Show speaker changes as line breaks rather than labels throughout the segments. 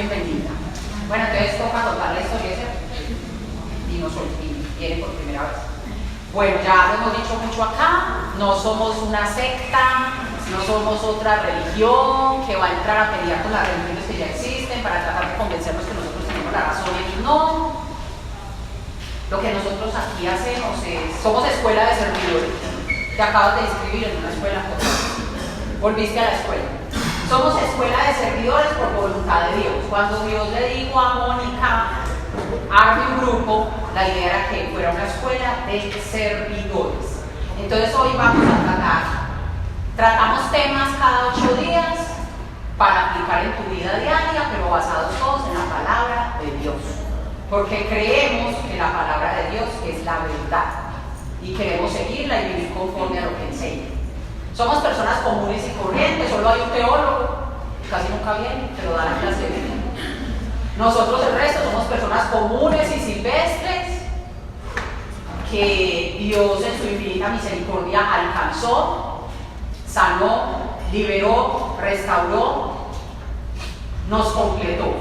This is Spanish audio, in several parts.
bienvenida. Bueno, entonces toca contar la historia esa. Viene por primera vez. Bueno, ya lo hemos dicho mucho acá, no somos una secta, no somos otra religión que va a entrar a pelear con las religiones que ya existen para tratar de convencernos que nosotros tenemos la razón y ellos no. Lo que nosotros aquí hacemos es, somos escuela de servidores. Te acabas de inscribir en una escuela, volviste a la escuela. Somos escuela de servidores por voluntad de Dios. Cuando Dios le dijo a Mónica, arme un grupo, la idea era que fuera una escuela de servidores. Entonces hoy vamos a tratamos temas cada 8 días para aplicar en tu vida diaria, pero basados todos en la palabra de Dios. Porque creemos que la palabra de Dios es la verdad y queremos seguirla y vivir conforme a lo que enseña. Somos personas comunes y corrientes, solo hay un teólogo, casi nunca viene, pero da la clase de Biblia. Nosotros el resto somos personas comunes y silvestres que Dios en su infinita misericordia alcanzó, sanó, liberó, restauró, nos completó.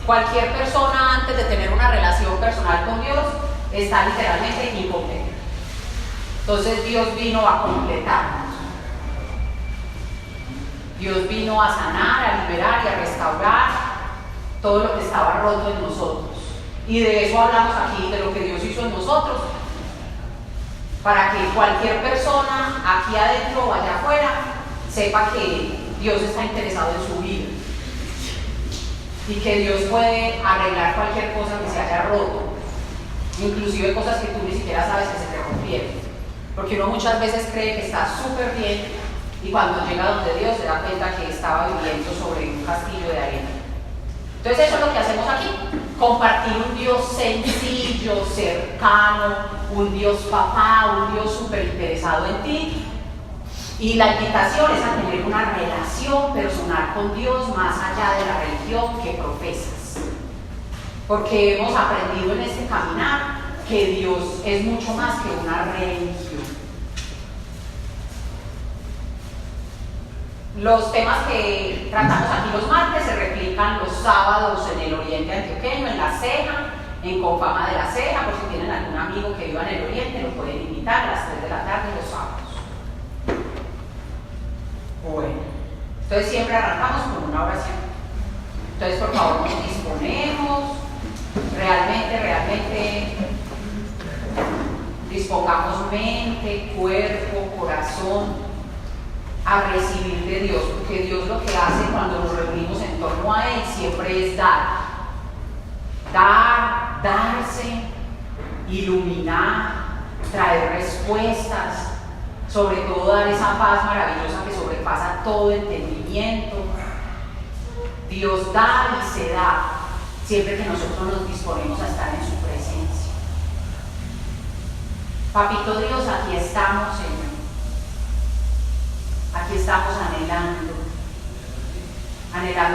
Cualquier persona antes de tener una relación personal con Dios está literalmente incompleta. Entonces Dios vino a completarnos. Dios vino a sanar, a liberar y a restaurar todo lo que estaba roto en nosotros. Y de eso hablamos aquí, de lo que Dios hizo en nosotros, para que cualquier persona aquí adentro o allá afuera sepa que Dios está interesado en su vida y que Dios puede arreglar cualquier cosa que se haya roto, inclusive cosas que tú ni siquiera sabes que se te rompieron, porque uno muchas veces cree que está súper bien y cuando llega donde Dios se da cuenta que estaba viviendo sobre un castillo de arena. Entonces eso es lo que hacemos aquí, compartir un Dios sencillo, cercano, un Dios papá, un Dios súper interesado en ti. Y la invitación es a tener una relación personal con Dios más allá de la religión que profesas. Porque hemos aprendido en este caminar que Dios es mucho más que una religión. Los temas que tratamos aquí los martes se replican los sábados en el Oriente Antioqueño, en La Ceja, en Confama de La Ceja. Por si tienen algún amigo que viva en el Oriente, lo pueden invitar a las 3 de la tarde los sábados. Bueno, entonces siempre arrancamos con una oración. Entonces por favor nos disponemos, realmente dispongamos mente, cuerpo, corazón a recibir de Dios, porque Dios lo que hace cuando nos reunimos en torno a Él siempre es darse, iluminar, traer respuestas, sobre todo dar esa paz maravillosa que sobrepasa todo entendimiento. Dios da y se da siempre que nosotros nos disponemos a estar en su presencia. Papito Dios, aquí estamos, Señor. Aquí estamos anhelando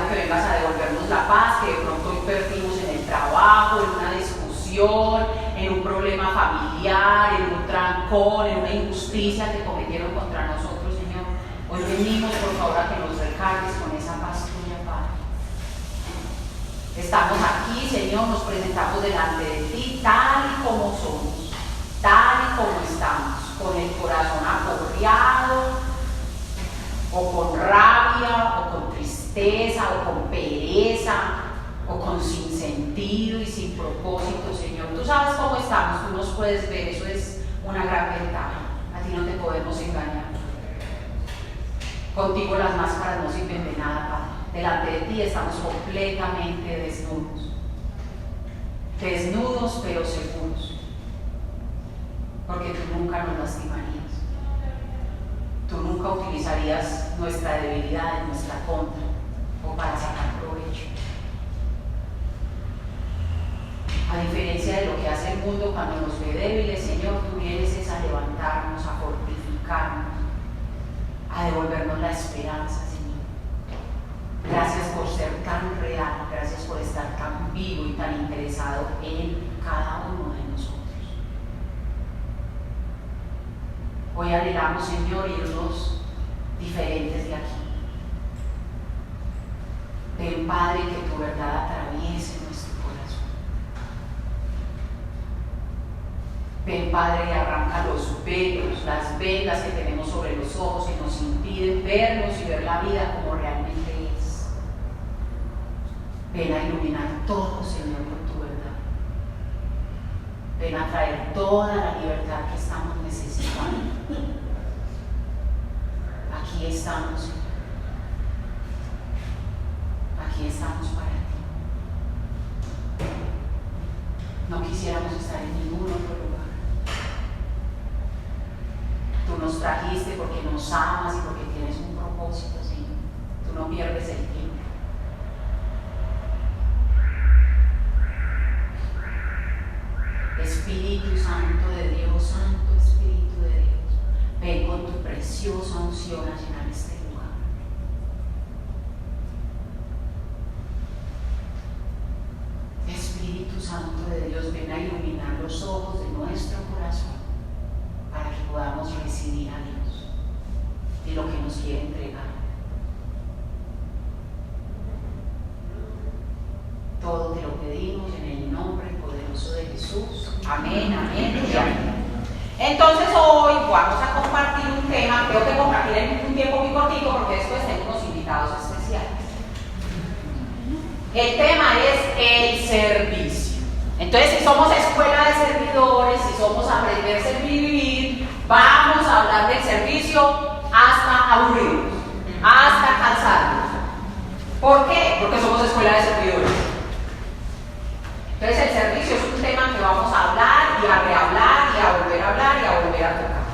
que vengas a devolvernos la paz que de pronto hoy perdimos en el trabajo, en una discusión, en un problema familiar, en un trancón, en una injusticia que cometieron contra nosotros, Señor. Hoy venimos, por favor, a que nos recargues con esa paz tuya, Padre. Estamos aquí, Señor, nos presentamos delante de ti, tal y como somos, tal y como estamos, con el corazón aporreado, o con rabia, o con tristeza, o con pereza, o con sinsentido y sin propósito, Señor. Tú sabes cómo estamos, tú nos puedes ver, eso es una gran ventaja. A ti no te podemos engañar. Contigo las máscaras no sirven de nada, Padre. Delante de ti estamos completamente desnudos. Desnudos pero seguros. Porque tú nunca nos lastimarías. Tú nunca utilizarías nuestra debilidad en nuestra contra o para sacar provecho. A diferencia de lo que hace el mundo cuando nos ve débiles, Señor, tú vienes a levantarnos, a fortificarnos, a devolvernos la esperanza, Señor. Gracias por ser tan real, gracias por estar tan vivo y tan interesado en cada uno de nosotros. Hoy anhelamos, Señor, irnos diferentes de aquí. Ven, Padre, que tu verdad atraviese nuestro corazón. Ven, Padre, y arranca los velos, las vendas que tenemos sobre los ojos que nos impiden verlos y ver la vida como realmente es. Ven a iluminar todo, Señor, con tu verdad. Ven a traer toda la libertad que estamos necesitando. Aquí estamos, Señor. Aquí estamos para ti. No quisiéramos estar en ningún otro lugar. Tú nos trajiste porque nos amas y porque tienes un propósito, Señor. Tú no pierdes el tiempo. Espíritu Santo de Dios, Santo Espíritu de Dios, ven con tu preciosa unción a llenar este lugar. Espíritu Santo de Dios, ven a iluminar los ojos de nuestro corazón para que podamos recibir a Dios y lo que nos quiere entregar. Todo te lo pedimos en el nombre poderoso de Jesús. Amén, amén y amén. Entonces hoy vamos a compartir un tema, creo que compartir en un tiempo muy cortito porque después tengo unos invitados especiales. El tema es el servicio. Entonces, si somos escuela de servidores, si somos aprender, servir y vivir, vamos a hablar del servicio hasta aburrirnos, hasta cansarnos. ¿Por qué? Porque somos escuela de servidores. Entonces el servicio es un tema que vamos a hablar y a rehablar y a volver a hablar y a volver a tocar.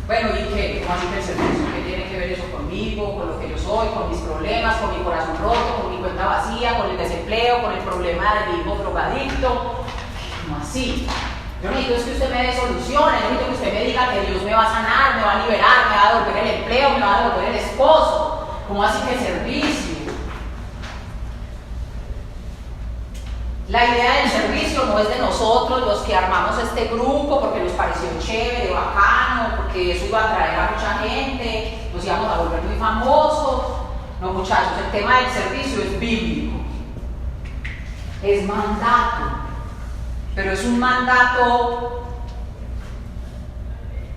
Bueno, ¿y qué? ¿Cómo así que el servicio? ¿Qué tiene que ver eso conmigo, con lo que yo soy, con mis problemas, con mi corazón roto, con mi cuenta vacía, con el desempleo, con el problema de mi hijo drogadicto? ¿Cómo así? Yo no necesito es que usted me dé soluciones, yo necesito que usted me diga que Dios me va a sanar, me va a liberar, me va a devolver el empleo, me va a devolver el esposo. ¿Cómo así que el servicio? La idea del servicio no es de nosotros, los que armamos este grupo, porque nos pareció chévere, bacano, porque eso iba a atraer a mucha gente, nos íbamos a volver muy famosos. No, muchachos, el tema del servicio es bíblico, es mandato, pero es un mandato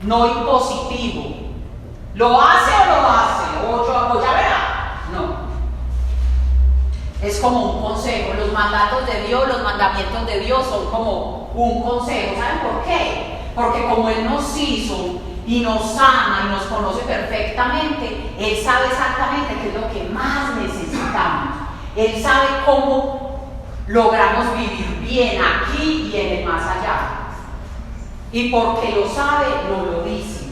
no impositivo. ¿Lo hace o lo hace? O ya verá. No. Es como un consejo. Los mandatos de Dios, los mandamientos de Dios son como un consejo. ¿Saben por qué? Porque como Él nos hizo y nos ama y nos conoce perfectamente, Él sabe exactamente qué es lo que más necesitamos. Él sabe cómo logramos vivir bien aquí y en el más allá. Y porque lo sabe, no lo dice.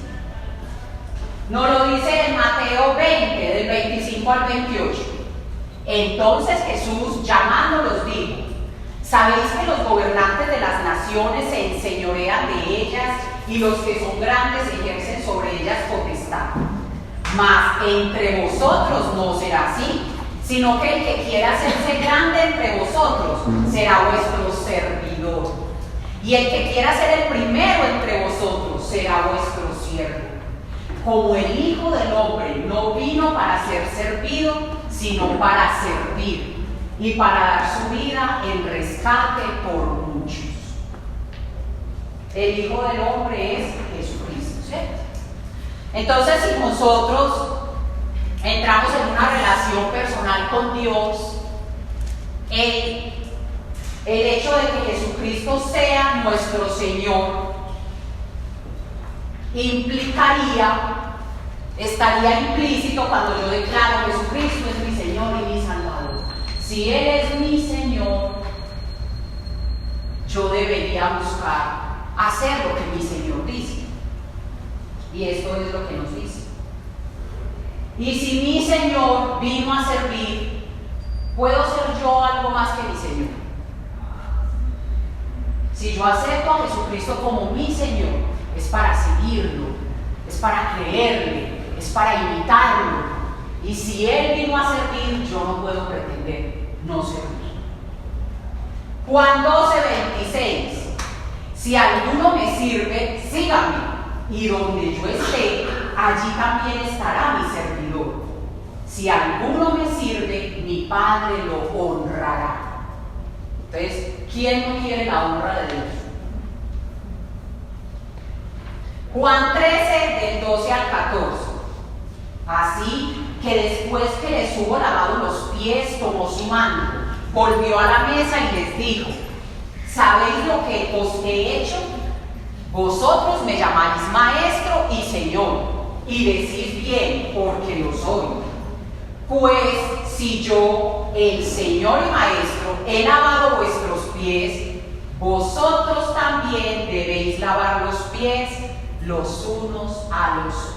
No lo dice en Mateo 20, del 25 al 28. Entonces Jesús, llamándolos, dijo: ¿sabéis que los gobernantes de las naciones se enseñorean de ellas y los que son grandes ejercen sobre ellas potestad? Mas entre vosotros no será así, sino que el que quiera hacerse grande entre vosotros será vuestro servidor. Y el que quiera ser el primero entre vosotros será vuestro siervo. Como el Hijo del Hombre no vino para ser servido, sino para servir y para dar su vida en rescate por muchos. El Hijo del Hombre es Jesucristo, ¿cierto? Entonces, si nosotros entramos en una relación personal con Dios, el hecho de que Jesucristo sea nuestro Señor estaría implícito cuando yo declaro: Jesucristo es mi Señor y mi Salvador. Si Él es mi Señor, yo debería buscar hacer lo que mi Señor dice. Y esto es lo que nos dice. Y si mi Señor vino a servir, ¿puedo ser yo algo más que mi Señor? Si yo acepto a Jesucristo como mi Señor, es para seguirlo, es para creerle, es para imitarlo. Y si Él vino a servir, yo no puedo pretender no servir. Juan 12:26: si alguno me sirve, sígame, y donde yo esté, allí también estará mi servidor. Si alguno me sirve, mi Padre lo honrará. Entonces, ¿quién no quiere la honra de Dios? Juan 13, del 12 al 14. Así que después que les hubo lavado los pies, tomó su manto, volvió a la mesa y les dijo: ¿sabéis lo que os he hecho? Vosotros me llamáis maestro y señor, y decís bien, porque lo soy. Pues si yo, el Señor y Maestro, he lavado vuestros pies, vosotros también debéis lavar los pies los unos a los otros.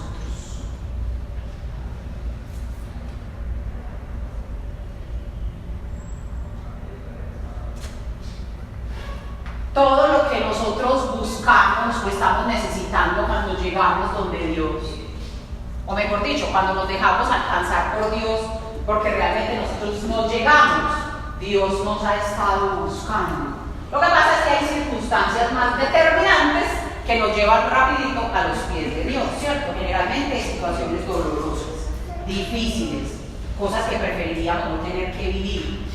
Todo lo que nosotros buscamos o estamos necesitando cuando llegamos donde Dios, o mejor dicho, cuando nos dejamos alcanzar por Dios, porque realmente nosotros no llegamos, Dios nos ha estado buscando. Lo que pasa es que hay circunstancias más determinantes que nos llevan rapidito a los pies de Dios, ¿cierto? Generalmente situaciones dolorosas, difíciles, cosas que preferiríamos no tener que vivir.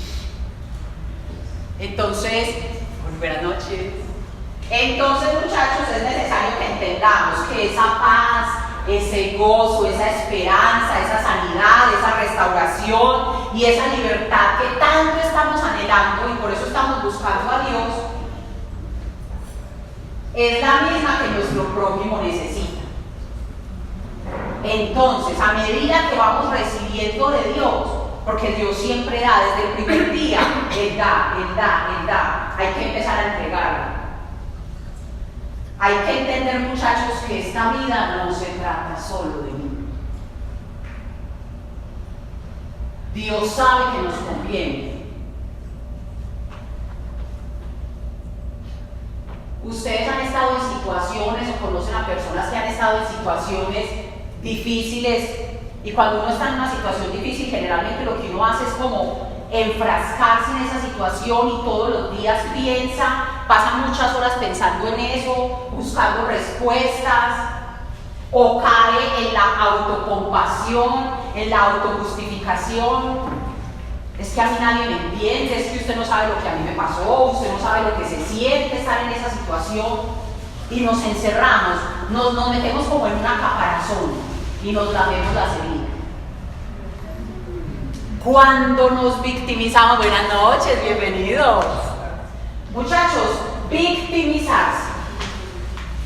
Entonces, buenas noches. Entonces, muchachos, es necesario que entendamos que esa paz, ese gozo, esa esperanza, esa sanidad, esa restauración y esa libertad que tanto estamos anhelando y por eso estamos buscando a Dios, es la misma que nuestro prójimo necesita. Entonces, a medida que vamos recibiendo de Dios, porque Dios siempre da desde el primer día, Él da, Él da, Él da, hay que empezar a entregarlo. Hay que entender, muchachos, que esta vida no se trata solo de mí. Dios sabe que nos conviene. Ustedes han estado en situaciones o conocen a personas que han estado en situaciones difíciles, y cuando uno está en una situación difícil, generalmente lo que uno hace es como enfrascarse en esa situación y todos los días piensa, pasa muchas horas pensando en eso, buscando respuestas, o cae en la autocompasión, en la autojustificación. Es que a mí nadie me entiende, es que usted no sabe lo que a mí me pasó, usted no sabe lo que se siente estar en esa situación, y nos encerramos, nos metemos como en una caparazón y nos lamemos las heridas. Cuando nos victimizamos, buenas noches, bienvenidos. Muchachos, victimizarse,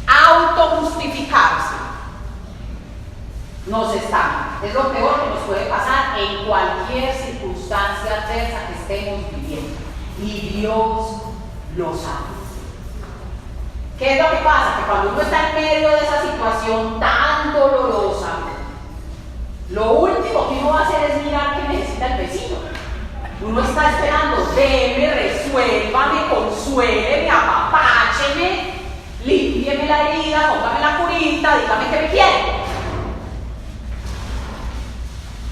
autojustificarse, nos está. Es lo peor que nos puede pasar en cualquier circunstancia adversa que estemos viviendo. Y Dios lo sabe. ¿Qué es lo que pasa? Que cuando uno está en medio de esa situación tan dolorosa, lo último que uno va a hacer es mirar qué necesita el vecino. Uno está esperando: deme, resuélvame, consuéleme, apapácheme, límpieme la herida, póngame la curita, dígame que me quiere.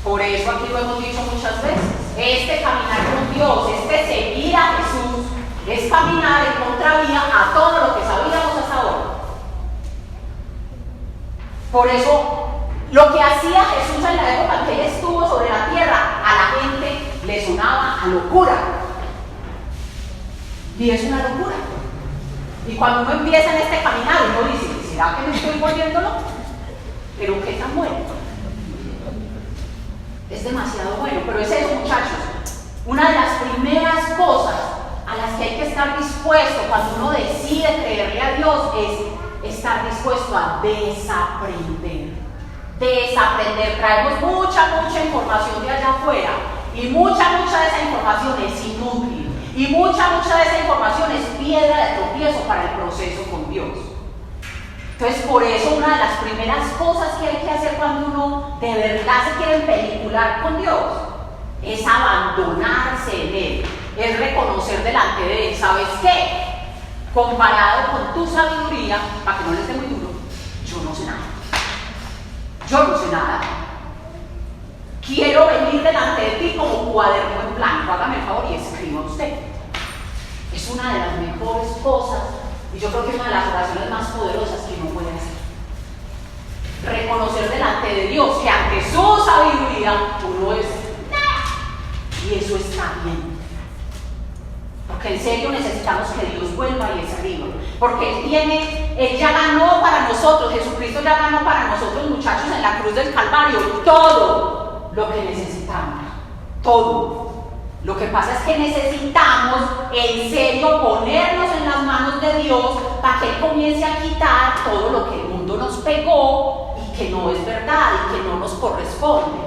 Por eso aquí lo hemos dicho muchas veces: este caminar con Dios, este seguir a Jesús, es caminar en contravía a todo lo que sabíamos hasta ahora. Por eso, lo que hacía Jesús en la época en que Él estuvo sobre la tierra, a la gente le sonaba a locura. Y es una locura. Y cuando uno empieza en este caminar, uno dice: ¿será que me estoy volviendo loco? Pero qué tan bueno. Es demasiado bueno. Pero es eso, muchachos. Una de las primeras cosas a las que hay que estar dispuesto cuando uno decide creerle a Dios es estar dispuesto a desaprender. Traemos mucha información de allá afuera, y mucha de esa información es inútil, y mucha de esa información es piedra de tropiezo para el proceso con Dios. Entonces, por eso una de las primeras cosas que hay que hacer cuando uno de verdad se quiere empelicular con Dios es abandonarse en Él, es reconocer delante de Él: ¿sabes qué? Comparado con tu sabiduría, para que no les dé muy duro, yo no sé nada. Yo no sé nada. Quiero venir delante de ti como cuaderno en blanco. Hágame el favor y escriba usted. Es una de las mejores cosas, y yo creo que es una de las oraciones más poderosas que uno puede hacer. reconocer delante de Dios que ante su sabiduría uno es nada. Y eso está bien. Porque en serio necesitamos que Dios vuelva y escriba. Porque Él ya ganó para nosotros, Jesucristo ya ganó para nosotros, muchachos, en la cruz del Calvario, todo lo que necesitamos. Todo. Lo que pasa es que necesitamos en serio ponernos en las manos de Dios para que Él comience a quitar todo lo que el mundo nos pegó y que no es verdad y que no nos corresponde.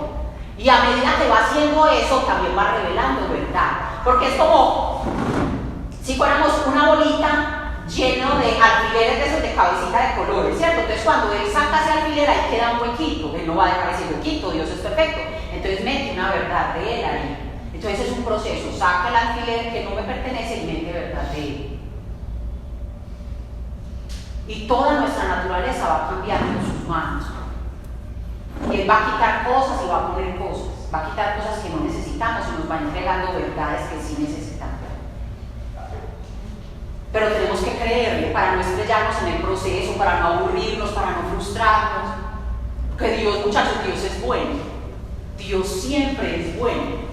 Y a medida que va haciendo eso, también va revelando verdad. Porque es como si fuéramos una bolita lleno de alfileres de esos de cabecita de colores, ¿cierto? Entonces cuando Él saca ese alfiler, ahí queda un huequito. Él no va a dejar ese huequito, Dios es perfecto. Entonces mete una verdad de Él ahí. Entonces es un proceso, saca el alfiler que no me pertenece y mete verdad de Él. Y toda nuestra naturaleza va a cambiar en sus manos. Y Él va a quitar cosas y va a poner cosas. Va a quitar cosas que no necesitamos y nos va entregando verdades que sí necesitamos. Pero tenemos que creerle para no estrellarnos en el proceso, para no aburrirnos, para no frustrarnos. Que Dios, muchachos, Dios es bueno. Dios siempre es bueno.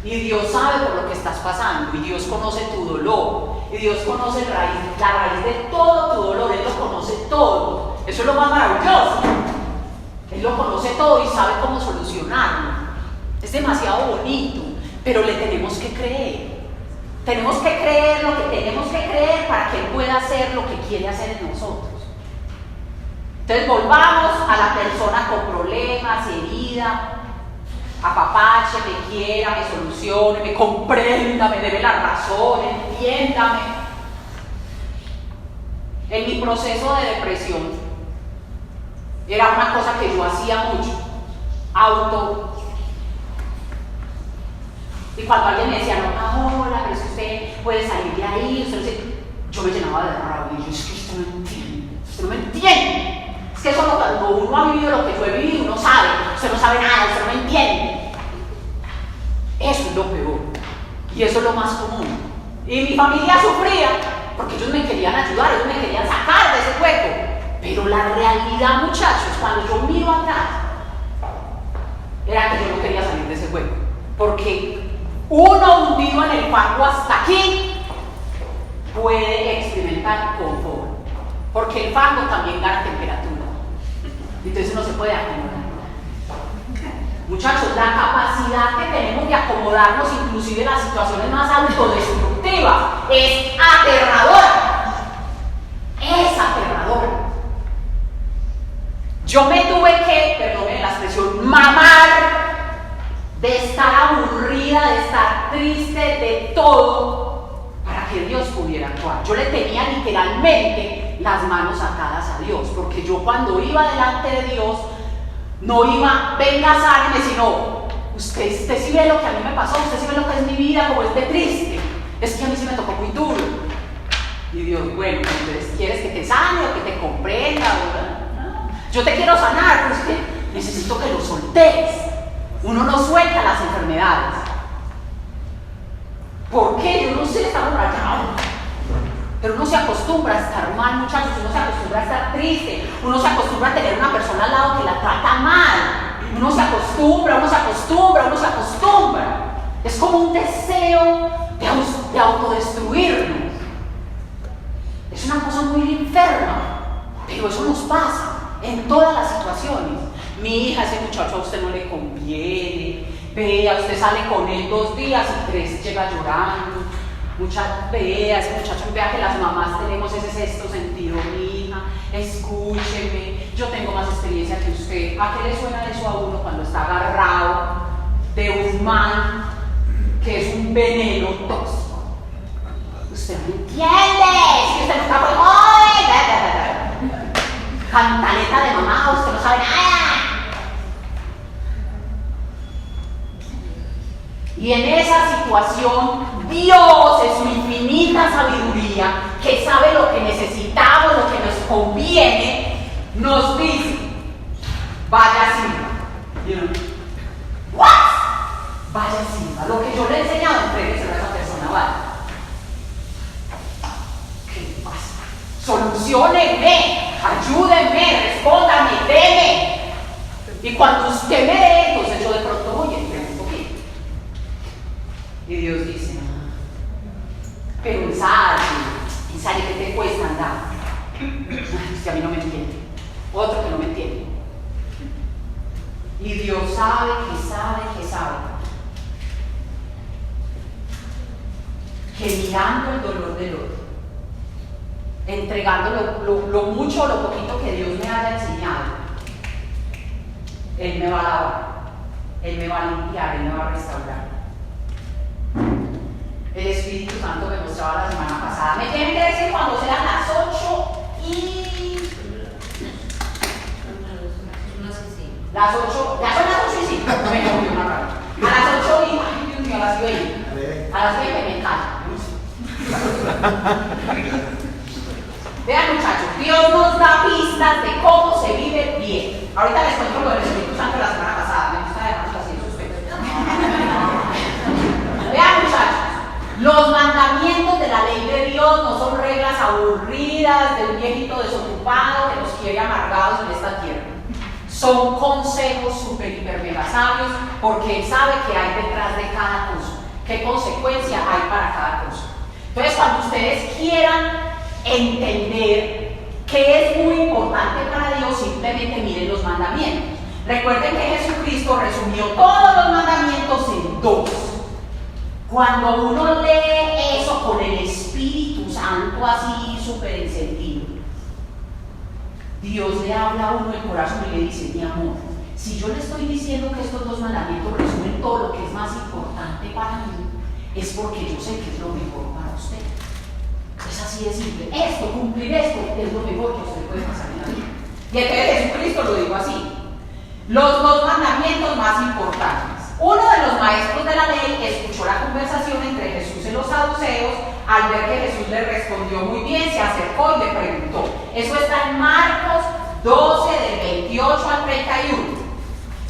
Y Dios sabe por lo que estás pasando, y Dios conoce tu dolor, y Dios conoce la raíz de todo tu dolor. Él lo conoce todo. Eso es lo más maravilloso. Él lo conoce todo y sabe cómo solucionarlo. Es demasiado bonito, pero le tenemos que creer. Tenemos que creer lo que tenemos que creer para que Él pueda hacer lo que quiere hacer en nosotros. Entonces volvamos a la persona con problemas, herida, apapache, me quiera, me solucione, me comprenda, me debe la razón, entiéndame. En mi proceso de depresión era una cosa que yo hacía mucho, y cuando alguien me decía, no, hola, pero es que usted puede salir de ahí, usted no sé, yo me llenaba de rabia, y yo, es que usted no entiende, usted no me entiende. Es que eso cuando uno ha vivido lo que yo he vivido, uno sabe, usted no sabe nada, usted no me entiende. Eso es lo peor, y eso es lo más común. Y mi familia sufría, porque ellos me querían ayudar, ellos me querían sacar de ese hueco. Pero la realidad, muchachos, cuando yo miro atrás, era que yo no quería salir de ese hueco. Porque uno hundido en el fango hasta aquí puede experimentar confort. Porque el fango también gana temperatura. Entonces no se puede acomodar. Muchachos, la capacidad que tenemos de acomodarnos inclusive en las situaciones más autodestructivas es aterradora. Es aterradora. Yo me tuve que, perdónenme la expresión, mamar de estar aburrida, de estar triste, de todo, para que Dios pudiera actuar. Yo le tenía literalmente las manos atadas a Dios, porque yo cuando iba delante de Dios, no iba, venga, sáneme, sino, usted sí ve lo que a mí me pasó, usted sí ve lo que es mi vida, como es de triste, es que a mí sí me tocó muy duro. Y Dios, bueno, entonces, ¿quieres que te sane o que te comprenda? Yo te quiero sanar, pero es que necesito que lo soltes. Uno no suelta las enfermedades. ¿Por qué? Yo no sé, estamos rayados. Pero uno se acostumbra a estar mal, muchachos, uno se acostumbra a estar triste, uno se acostumbra a tener una persona al lado que la trata mal. Uno se acostumbra, uno se acostumbra, uno se acostumbra. Es como un deseo de autodestruirnos. Es una cosa muy enferma, pero eso nos pasa en todas las situaciones. Mi hija, ese muchacho a usted no le conviene. Vea, usted sale con él 2 días y 3 llega llorando. Vea, ese muchacho, vea que las mamás tenemos ese sexto sentido. Mi hija, escúcheme, yo tengo más experiencia que usted. ¿A qué le suena eso a uno cuando está agarrado de un man que es un veneno tóxico? Usted no entiende, si usted nunca fue joven, cantaleta de mamá, usted no sabe nada. Y en esa situación, Dios, en su infinita sabiduría, que sabe lo que necesitamos, lo que nos conviene, nos dice, vaya Silva. ¿What? Vaya Silva, lo que yo le he enseñado, entrégueselo a esa persona, vaya. ¿Qué pasa? Solucióneme. ayúdenme, respóndame, deme. Y cuando usted me dé, entonces yo de pronto voy y entrego un poquito. Y Dios dice, pero ensaye que te cuesta andar. Si a mí no me entiende. Otro que no me entiende. Y Dios sabe que mirando el dolor del otro, entregando lo mucho o lo poquito que Dios me haya enseñado, Él me va a lavar, Él me va a limpiar, Él me va a restaurar. El Espíritu Santo me mostraba la semana pasada. Me tienen que decir cuando sean las 8 y... Las 8, ya son las 8 y 5. Me cogió una rara. A las 8 y... Ay, Dios mío, a las 20. A las 20 me callo. Vean, muchachos, Dios nos da pistas de cómo se vive bien. Ahorita les cuento lo del Espíritu Santo la semana pasada. Me gusta dejarlos así en suspenso. Vean, muchachos, los mandamientos de la ley de Dios no son reglas aburridas de un viejito desocupado que nos quiere amargados en esta tierra. Son consejos super, hiper, mega sabios, porque Él sabe qué hay detrás de cada cosa, qué consecuencia hay para cada cosa. Entonces, cuando ustedes quieran entender qué es muy importante para Dios, simplemente miren los mandamientos. Recuerden que Jesucristo resumió todos los mandamientos en 2. Cuando uno lee eso con el Espíritu Santo así súper encendido, Dios le habla a uno el corazón y le dice, mi amor, si yo le estoy diciendo que estos 2 mandamientos resumen todo lo que es más importante para mí, es porque yo sé que es lo mejor para usted. Es así de simple. Esto, cumplir esto, es lo mejor que usted puede pasar en la vida. Y entonces Jesucristo lo dijo así. Los 2 mandamientos más importantes. Uno de los maestros de la ley escuchó la conversación entre Jesús y los saduceos. Al ver que Jesús le respondió muy bien, se acercó y le preguntó. Eso está en Marcos 12, del 28 al 31.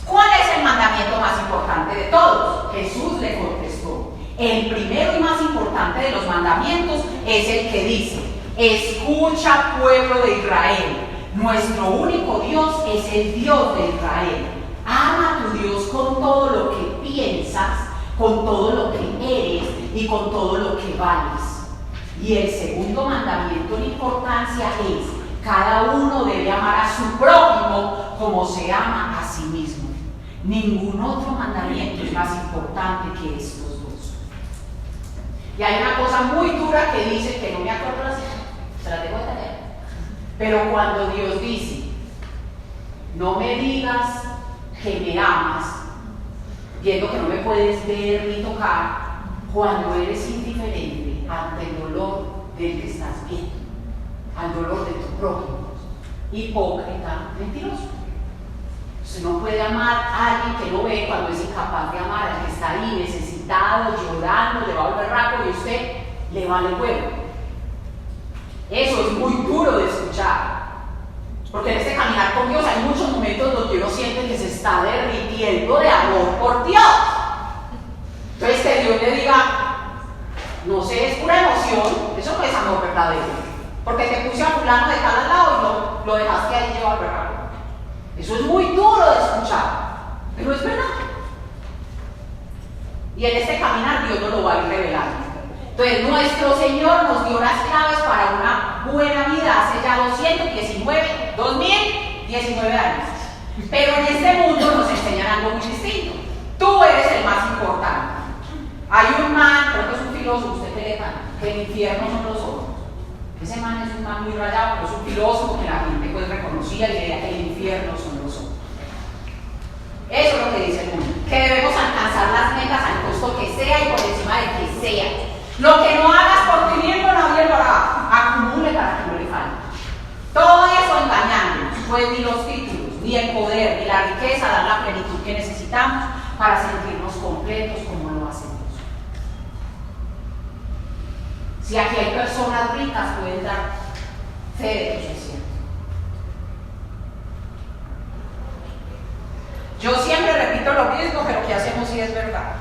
¿Cuál es el mandamiento más importante de todos? Jesús le contestó. El primero y más importante de los mandamientos es el que dice: escucha, pueblo de Israel, nuestro único Dios es el Dios de Israel. Ama a tu Dios con todo lo que piensas, con todo lo que eres y con todo lo que vales. Y el segundo mandamiento en importancia es: cada uno debe amar a su prójimo como se ama a sí mismo. Ningún otro mandamiento es más importante que estos 2. Y hay una cosa muy dura que dice, que no me acuerdo la cita, se la tengo de tarea. Pero cuando Dios dice, no me digas que me amas, viendo que no me puedes ver ni tocar, cuando eres indiferente ante el dolor del que estás viendo, al dolor de tu prójimo, hipócrita, mentiroso. Usted no puede amar a alguien que no ve cuando es incapaz de amar al que está ahí necesitado, llorando, le va a volver raco y usted le vale huevo. Eso es muy duro de escuchar. Porque en este caminar con Dios hay muchos momentos donde uno siente que se está derritiendo de amor por Dios. Entonces que Dios le diga, no sé, es pura emoción, eso no es amor verdadero. Porque te puse a fulano de tal al lado y lo dejaste ahí llevar berraco. Eso es muy duro de escuchar, pero es verdad. Y en este caminar Dios nos lo va a ir revelando. Entonces nuestro Señor nos dio las claves para una buena vida hace ya 2019 años. Pero en este mundo nos enseñan algo muy distinto. Tú eres el más importante. Hay un man, creo que es un filósofo, usted que le canta, que el infierno son los otros. Ese man es un man muy rayado, pero es un filósofo que la gente pues reconocía y leía que el infierno son los otros. Eso es lo que dice el mundo, que debemos alcanzar las metas al costo que sea y por encima de que sea. Lo que no hagas por ti mismo nadie lo hará. Acumule para que no le falte. Todo eso engañándonos, pues ni los títulos, ni el poder, ni la riqueza dan la plenitud que necesitamos para sentirnos completos como lo hacemos. Si aquí hay personas ricas, pueden dar fe de que eso es cierto. Yo siempre repito lo mismo, pero ¿qué hacemos si es verdad?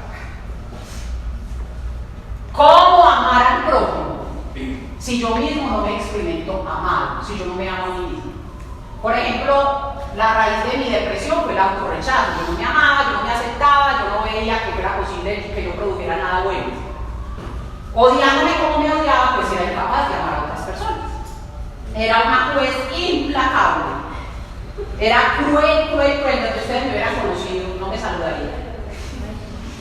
¿Cómo amar al prójimo si yo mismo no me experimento amado, si yo no me amo a mí mismo? Por ejemplo, la raíz de mi depresión fue el autorrechazo. Yo no me amaba, yo no me aceptaba, yo no veía que fuera posible que yo produjera nada bueno. Odiándome como me odiaba, pues era incapaz de amar a otras personas. Era una juez implacable. Era cruel, cruel, cruel. Donde ustedes me hubieran conocido, no me saludarían.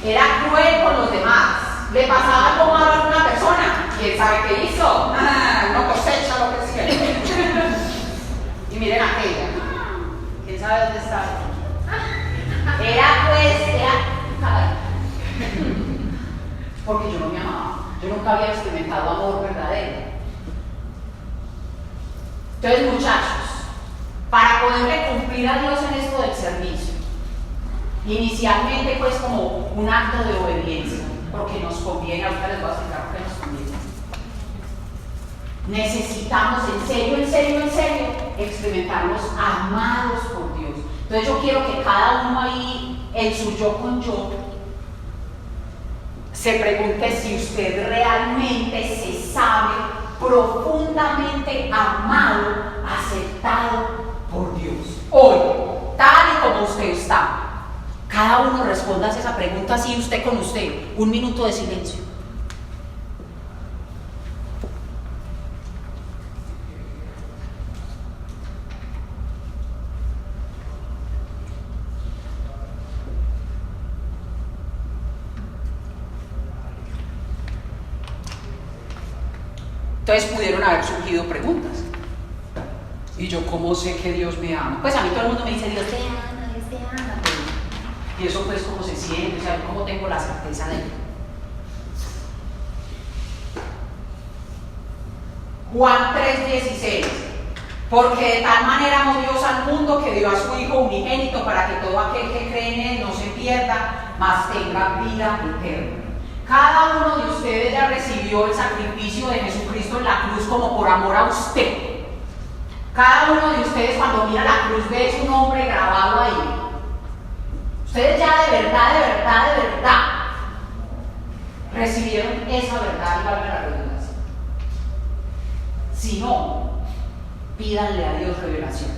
Era cruel con los demás. Le pasaba algo malo a una persona. ¿Quién sabe qué hizo? Uno cosecha lo que siente. Y miren aquella. ¿Quién sabe dónde está? Porque yo no me amaba. Yo nunca había experimentado amor verdadero. Entonces, muchachos, para poderle cumplir a Dios en esto del servicio, inicialmente pues como un acto de obediencia, porque nos conviene, ahorita les voy a explicar por qué nos conviene. Necesitamos en serio, experimentarnos amados por Dios. Entonces yo quiero que cada uno ahí, en su yo con yo, se pregunte si usted realmente se sabe profundamente amado, aceptado por Dios. Hoy, tal y como usted está. Cada uno responda a esa pregunta así, usted con usted. Un minuto de silencio. Entonces pudieron haber surgido preguntas. ¿Y yo cómo sé que Dios me ama? Pues a mí todo el mundo me dice, Dios te ama, Dios te ama. Y eso pues cómo se siente, o sea, cómo tengo la certeza de ello. Juan 3:16. Porque de tal manera amó Dios al mundo que dio a su Hijo unigénito para que todo aquel que cree en Él no se pierda, mas tenga vida eterna. Cada uno de ustedes ya recibió el sacrificio de Jesucristo en la cruz como por amor a usted. Cada uno de ustedes cuando mira la cruz ve su nombre grabado ahí. Ustedes ya de verdad recibieron esa verdad y valga la redundancia. Si no, pídanle a Dios revelación,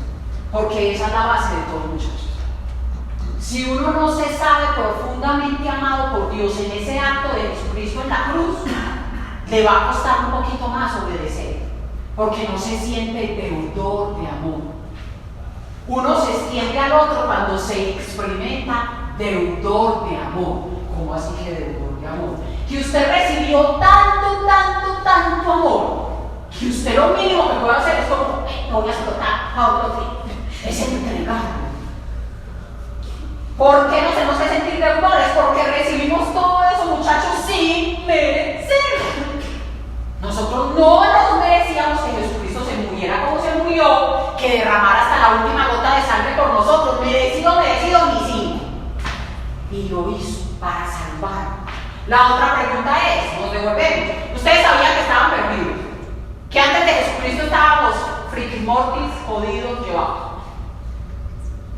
porque esa es la base de todo, muchachos. Si uno no se sabe profundamente amado por Dios en ese acto de Jesucristo en la cruz, le va a costar un poquito más obedecer, porque no se siente deudor de amor. Uno se extiende al otro cuando se experimenta deudor de amor. ¿Cómo así que deudor de amor? Que usted recibió tanto amor, que usted lo mínimo que puede hacer es como, no voy a explotar a otro fin. Ese es el regalo. ¿Por qué nos tenemos que sentir deudores? Porque recibimos todo eso, muchachos, sin merecer. Nosotros no nos merecíamos que Jesucristo se muriera como se murió, que derramara hasta la última gota de sangre por nosotros, merecido, ni cinco. Y lo hizo para salvar. La otra pregunta es, nos devolvemos. Ustedes sabían que estaban perdidos, que antes de Jesucristo estábamos frikis mortis, jodidos, llevados.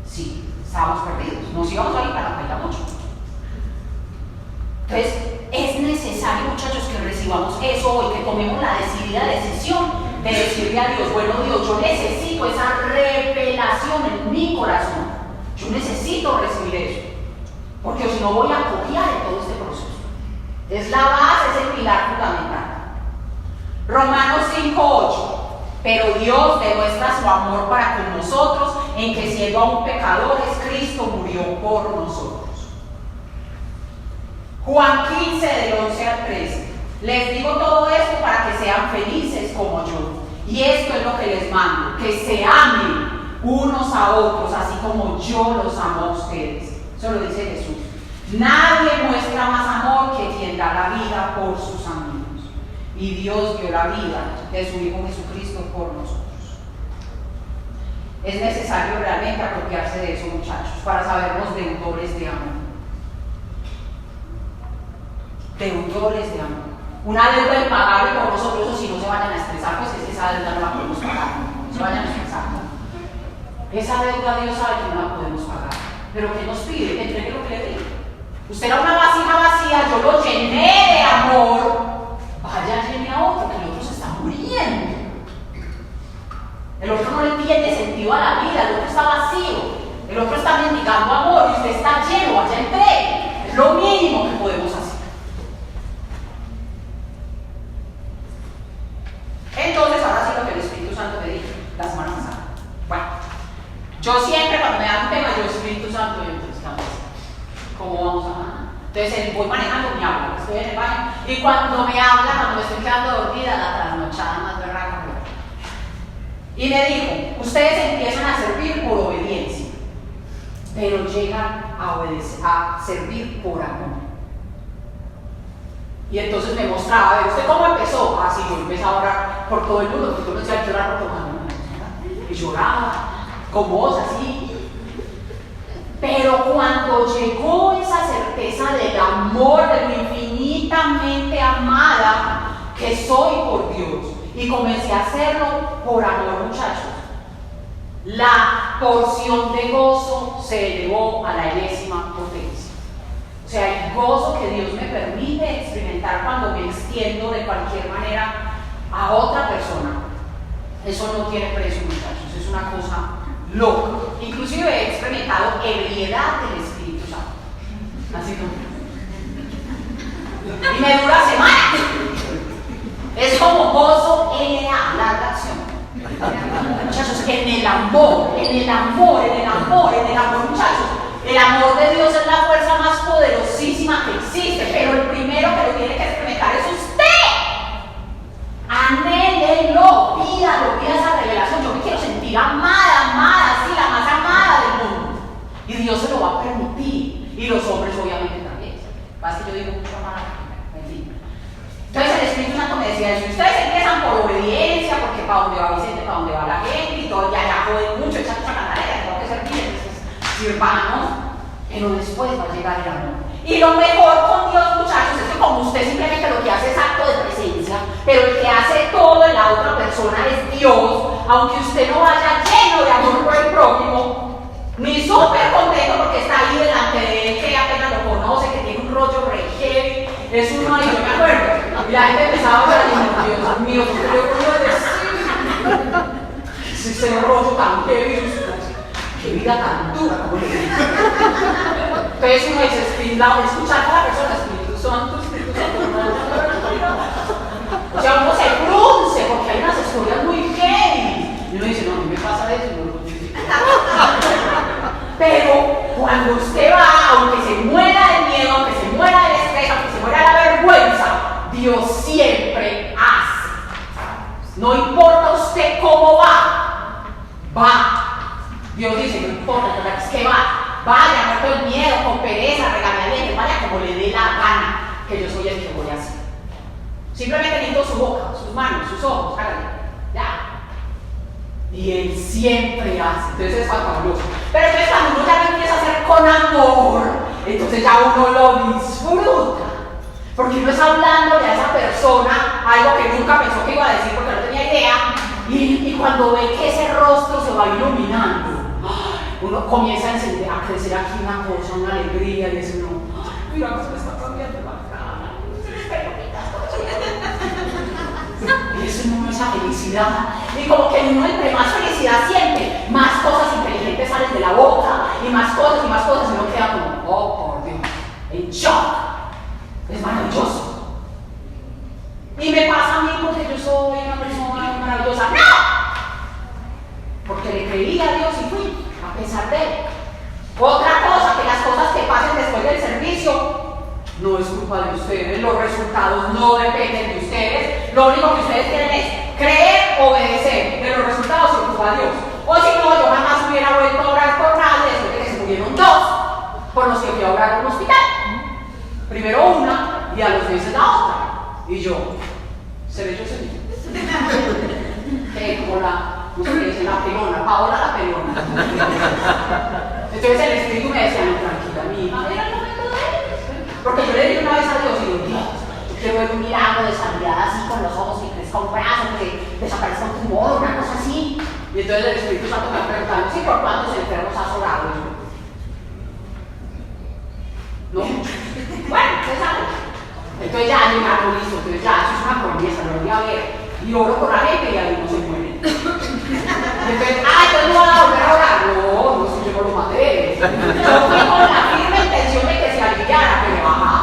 Sí. Estábamos perdidos, nos íbamos a ir para bailar mucho. Entonces, es necesario, muchachos, que recibamos eso hoy, que tomemos la decidida decisión de decirle a Dios, bueno Dios, yo necesito esa revelación en mi corazón. Yo necesito recibir eso, porque si no voy a copiar en todo este proceso. Es la base, es el pilar fundamental. Romanos 5:8. Pero Dios demuestra su amor para con nosotros en que siendo aún pecadores, Cristo murió por nosotros. Juan 15, del 11 al 13. Les digo todo esto para que sean felices como yo. Y esto es lo que les mando, que se amen unos a otros, así como yo los amo a ustedes. Eso lo dice Jesús. Nadie muestra más amor que quien da la vida por sus amigos. Y Dios dio la vida de su Hijo Jesucristo por nosotros. Es necesario realmente apropiarse de eso, muchachos, para sabernos deudores de amor. Deudores de amor. Una deuda impagable por nosotros, eso si no se vayan a estresar, pues es que esa deuda no la podemos pagar. No se vayan a estresar. Esa deuda Dios sabe que no la podemos pagar. Pero ¿qué nos pide? Que entregue lo que le diga. Usted era una vasija vacía, yo lo llené de amor. Vaya, llene a otro, que el otro se está muriendo. El otro no le tiene sentido a la Entonces él voy manejando, me habla, estoy en el baño, y cuando me habla, cuando me estoy quedando dormida, la trasnochada más berraca. Y me dijo, ustedes empiezan a servir por obediencia, pero llegan a obedecer, a servir por amor. Y entonces me mostraba, a ver, ¿usted cómo empezó? Así, yo empecé a orar por todo el mundo, porque yo me decía llorar por todo el mundo. Y lloraba, con voz así. Pero cuando llegó esa certeza del amor, de lo infinitamente amada que soy por Dios, y comencé a hacerlo por amor, muchachos, la porción de gozo se elevó a la enésima potencia. O sea, el gozo que Dios me permite experimentar cuando me extiendo de cualquier manera a otra persona, eso no tiene precio, muchachos, es una cosa loca. Inclusive he experimentado ebriedad del Espíritu Santo, así como, y me dura semanas. Es como gozo en la larga acción. Muchachos, en el amor, muchachos, el amor de Dios es la fuerza más poderosísima que existe, pero el primero que lo tiene que experimentar es usted. Anhélenlo, pida esa revelación. Yo me quiero sentir amada, sí, la más amada del mundo. Y Dios se lo va a permitir, y los hombres obviamente también. Pasa que yo digo mucho amada, en fin. Entonces el Espíritu Santo me decía eso, ustedes empiezan por obediencia, porque para donde va Vicente, para donde va la gente, y todo, ya joden mucho, echan mucha cantalera, tengo que servir, entonces sirvamos, pero después va a llegar el amor. Y lo mejor con Dios, muchachos, es que como usted simplemente lo que hace es acto de presencia, pero el que hace todo en la otra persona es Dios, aunque usted no vaya lleno de amor por el prójimo, ni súper contento porque está ahí delante de él, que apenas lo conoce, que tiene un rollo re heavy, es uno ahí, yo me acuerdo, y la gente empezaba a hablar y dijo, Dios mío, ¿qué le voy a decir? ¿Qué es ese rollo tan heavy? ¡Qué vida tan dura! Entonces uno dice, escuchar a la persona, Espíritu Santo, o sea, uno se frunce porque hay unas historias muy heavy. Y uno dice, no, a mí me pasa eso, pero cuando usted va, aunque se muera de miedo, aunque se muera del estrés, aunque se muera de la vergüenza, Dios siempre hace. No importa usted cómo va. Dios dice, no importa, es que vaya, no con miedo, con pereza, regañadientes, vaya como le dé la gana, que yo soy el que voy a hacer. Simplemente necesito su boca, sus manos, sus ojos, hágale, ya. Y Él siempre hace, entonces es fabuloso. Pero entonces cuando uno ya lo empieza a hacer con amor, entonces ya uno lo disfruta. Porque uno está hablándole a esa persona algo que nunca pensó que iba a decir porque no tenía idea. Y cuando ve que ese rostro se va iluminando, uno comienza a crecer aquí una cosa, una alegría, y dice, no, mira, se me está cambiando la cara. Y eso no es esa felicidad. Y como que uno entre más felicidad siente, más cosas inteligentes salen de la boca, y más cosas, y uno queda como, oh, por Dios, en shock. Es maravilloso. Y me pasa a mí porque yo soy una persona maravillosa. ¡No! Porque le creí a Dios y fui, a pesar de él. Otra cosa, que las cosas que pasen después del servicio no es culpa de ustedes, los resultados no dependen de ustedes, lo único que ustedes tienen es creer, obedecer, de los resultados se ocupa Dios. O si no, yo jamás hubiera vuelto a orar por nadie después de que se murieron dos, por los que fui a orar en un hospital. Primero una y a los meses la otra. Y yo, seré yo señor. Como no sé qué dice, la pelona, Paola la pelona. Entonces el Espíritu me decía, no, tranquila, mi hija, era el momento de él. Porque yo le dije una vez a Dios y digo, Dios, yo quiero ver un milagro de sanidad así con los ojos, que crezca un brazo, que desaparezca un tumor, una cosa así. Y entonces el Espíritu Santo me va preguntando, ¿sí por cuántos enfermos has orado? No mucho. Bueno, usted sabe. Entonces ya llegaron, listo, entonces ya, eso es una promesa, lo voy a ver. Y oro por la gente y ahí no se mueren. Entonces, entonces no van a volver a orar. No, si yo no lo maté. Yo fui con la firme intención de que se aliviara, pero ajá.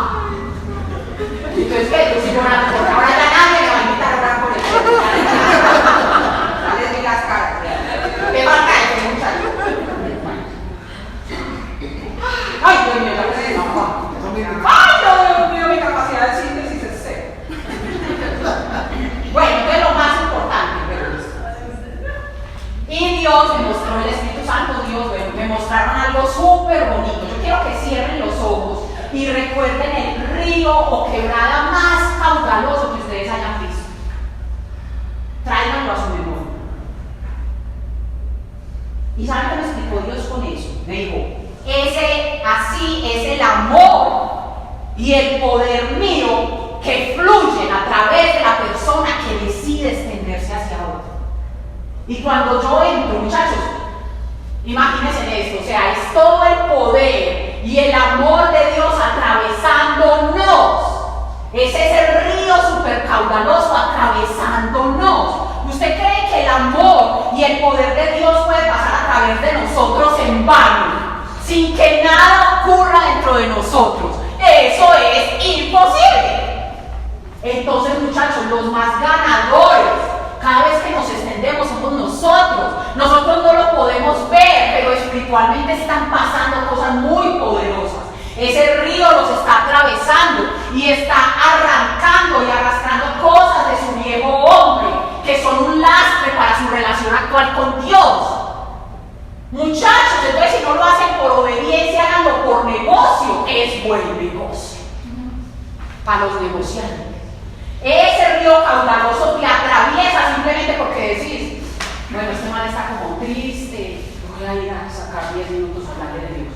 Entonces, ¿qué? Yo sigo orando por ahora ya nadie me va a invitar a orar por el cielo. Ya les vi las caras. ¿Qué marca eso, muchachos? Ay, Dios mío, ya me ¡ay! algo súper bonito. Yo quiero que cierren los ojos y recuerden el río o quebrada más caudaloso que ustedes hayan visto. Tráiganlo a su memoria. ¿Y saben qué me explicó Dios con eso? Me dijo, así es el amor y el poder mío que fluyen a través de la persona que decide extenderse hacia otro. Y cuando yo entro, muchachos, imagínense esto, o sea, es todo el poder y el amor de Dios atravesándonos. Ese es el río super caudaloso atravesándonos. ¿Usted cree que el amor y el poder de Dios puede pasar a través de nosotros en vano, sin que nada ocurra dentro de nosotros? Eso es imposible. Entonces, muchachos, los más ganadores, cada vez que nos extendemos somos nosotros. Nosotros no lo podemos ver, pero espiritualmente están pasando cosas muy poderosas. Ese río los está atravesando y está arrancando y arrastrando cosas de su viejo hombre, que son un lastre para su relación actual con Dios. Muchachos, entonces si no lo hacen por obediencia, háganlo por negocio. Es buen negocio para los negociantes. Ese río caudaloso te atraviesa simplemente porque decís, bueno, este man está como triste, voy a ir a sacar 10 minutos a hablarle de Dios.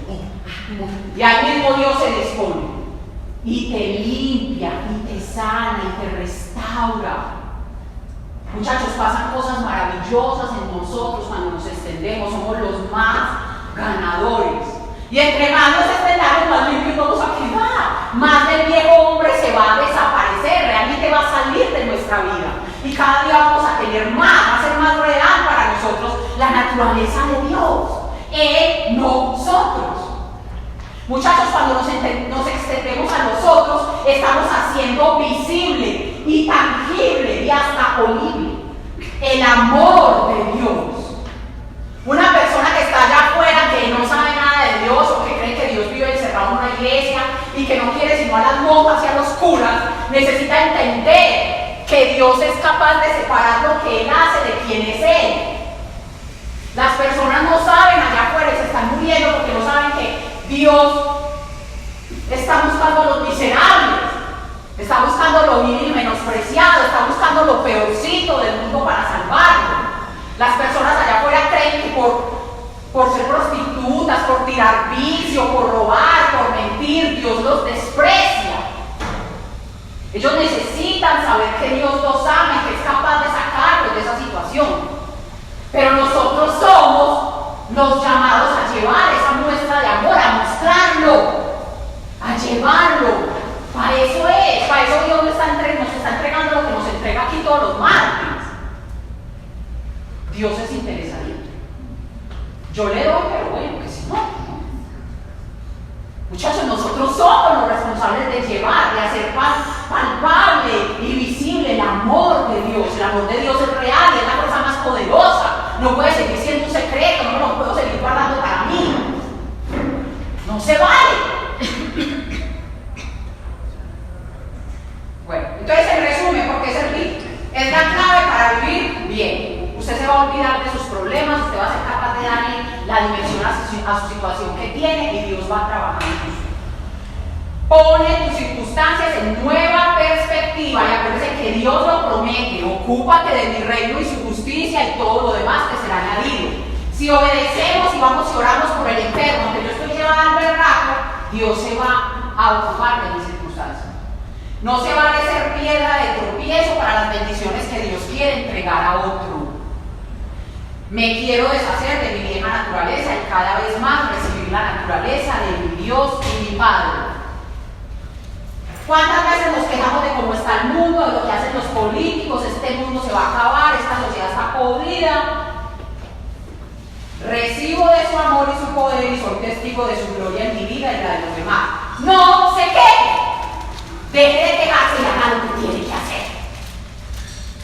Y ahí mismo Dios se dispone y te limpia, y te sana, y te restaura. Muchachos, pasan cosas maravillosas en nosotros cuando nos extendemos, somos los más ganadores. Y entre más nos extendamos, más limpios vamos a quedar, más del viejo hombre se va a desaparecer, realmente va a salir de nuestra vida. Y cada día vamos a tener más, va a ser más real para nosotros la naturaleza de Dios en nosotros. Muchachos, cuando nos extendemos a nosotros, estamos haciendo visible y tangible y hasta olible el amor de Dios. Una persona que está allá afuera, que no sabe nada de Dios o que cree que Dios vive encerrado en una iglesia y que no quiere sino a las monjas y a los curas, necesita entender que Dios es capaz de separar lo que Él hace de quién es Él. Las personas no saben allá afuera y se están muriendo porque no saben que Dios está buscando a los miserables, está buscando lo vil y menospreciado, está buscando lo peorcito del mundo para salvarlo. Las personas allá afuera creen que por ser prostitutas, por tirar vicio, por robar, por mentir, Dios los desprecia. Ellos necesitan saber que Dios los ama y que es capaz de sacarlos de esa situación. Pero nosotros somos los llamados a llevar esa muestra de amor, a mostrarlo, a llevarlo. Para eso es, para eso Dios nos está entregando lo que nos entrega aquí todos los martes. Dios es interesadito. Yo le doy, pero bueno, que si no. Muchachos, nosotros somos los responsables de llevar, de hacer palpable y visible el amor de Dios. El amor de Dios es real y es la cosa más poderosa. No puede seguir siendo un secreto, no lo puedo seguir guardando para mí. No se vale. Bueno, entonces en resumen, ¿por qué servir? Es la clave para vivir bien. Usted se va a olvidar de sus problemas, usted va a ser capaz de darle la dimensión a su situación que tiene y Dios va a trabajar en usted. Pone tus circunstancias en nueva perspectiva y acuérdese que Dios lo promete. Ocúpate de mi reino y su justicia y todo lo demás te será añadido. Si obedecemos y vamos y oramos por el enfermo, aunque yo estoy llevando el rato, Dios se va a ocupar de mis circunstancias. No se vale ser piedra de tropiezo para las bendiciones que Dios quiere entregar a otro. Me quiero deshacer de mi vieja naturaleza y cada vez más recibir la naturaleza de mi Dios y mi Padre. ¿Cuántas veces nos quejamos de cómo está el mundo, de lo que hacen los políticos? Este mundo se va a acabar, esta sociedad está podrida. Recibo de su amor y su poder y soy testigo de su gloria en mi vida y la de los demás. No se queje. Deje de quejarse y haga lo que tiene que hacer.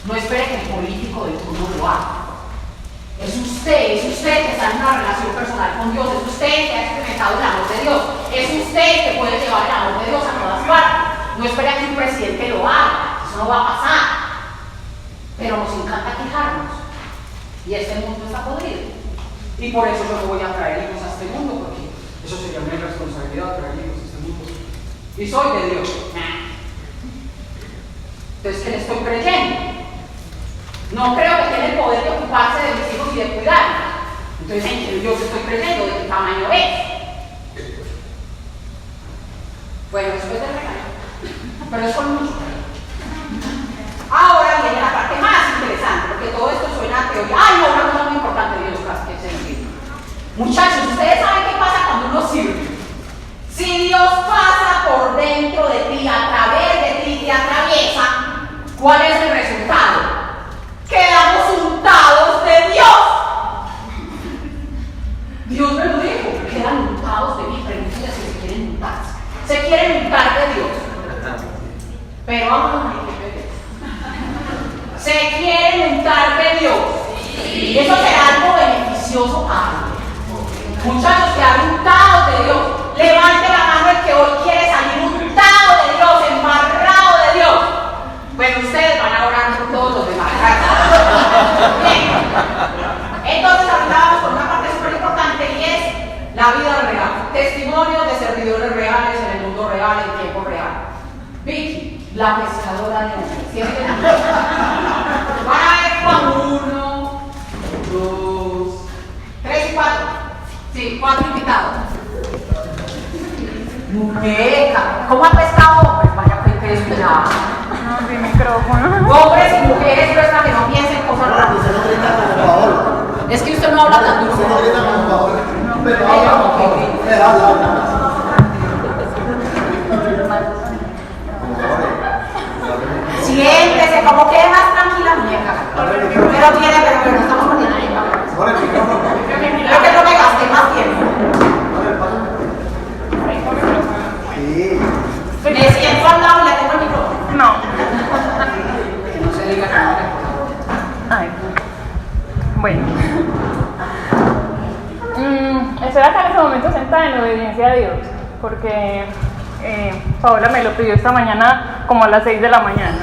No espere que el político de turno lo haga. Es usted que está en una relación personal con Dios, es usted que ha experimentado el amor de Dios, es usted que puede llevar el amor de Dios a todas partes. No espere a que un presidente lo haga, eso no va a pasar. Pero nos encanta quejarnos. Y este mundo está podrido. Y por eso yo no voy a traer hijos a este mundo, porque Eso sería una irresponsabilidad para ellos, y soy de Dios. Entonces, ¿qué le estoy creyendo? No creo que tiene el poder de ocuparse de mis hijos y de cuidarlos. Entonces, ¿en qué Dios estoy creyendo? ¿De qué tamaño es? Bueno, después del regaño, pero es con mucho cariño. Ahora viene la parte más interesante, porque todo esto suena a teoría. ¡Ay, no! Una cosa muy importante de Dios, que se entiende. Muchachos, ustedes saben qué pasa cuando uno sirve. Si Dios pasa por dentro de ti, a través de ti, te atraviesa, ¿cuál es el resultado? Quedamos untados de Dios. Dios me lo dijo, quedan untados de mí. Pregúntenle si se quieren untarse. Se quieren untar de Dios. Pero vamos a se quieren untar de Dios. Y eso será algo beneficioso para ellos. Muchachos, quedar untados de Dios. Levante la mano el que hoy quiere salir untado de Dios, embarrado de Dios. Bueno, ustedes van a orar por todos los demás. Bien. Entonces, ahorita vamos con una parte súper importante y es la vida real. Testimonios de servidores reales en el mundo real, en tiempo real. Vicky, la pescadora de hombres. ¿Siempre? Van a ver con 1, 2, 3 y 4. Sí, 4 invitados. Muñeca, ¿cómo ha pescado hombres? Vaya que descuidado.
No, sin micrófono.
Hombres y mujeres, pero es para que no piensen cosas raras. Es que usted no habla tan duro. Siéntese, como quede más tranquila, muñeca. Pero tiene, pero no estamos poniendo ahí. Creo que no me gasté más tiempo. Me siento al lado y le tengo el micrófono.
No.
Que no se diga nada.
Ay. Bueno. Estoy acá en ese momento sentada en obediencia a Dios, porque Paola me lo pidió esta mañana como a las 6 de la mañana.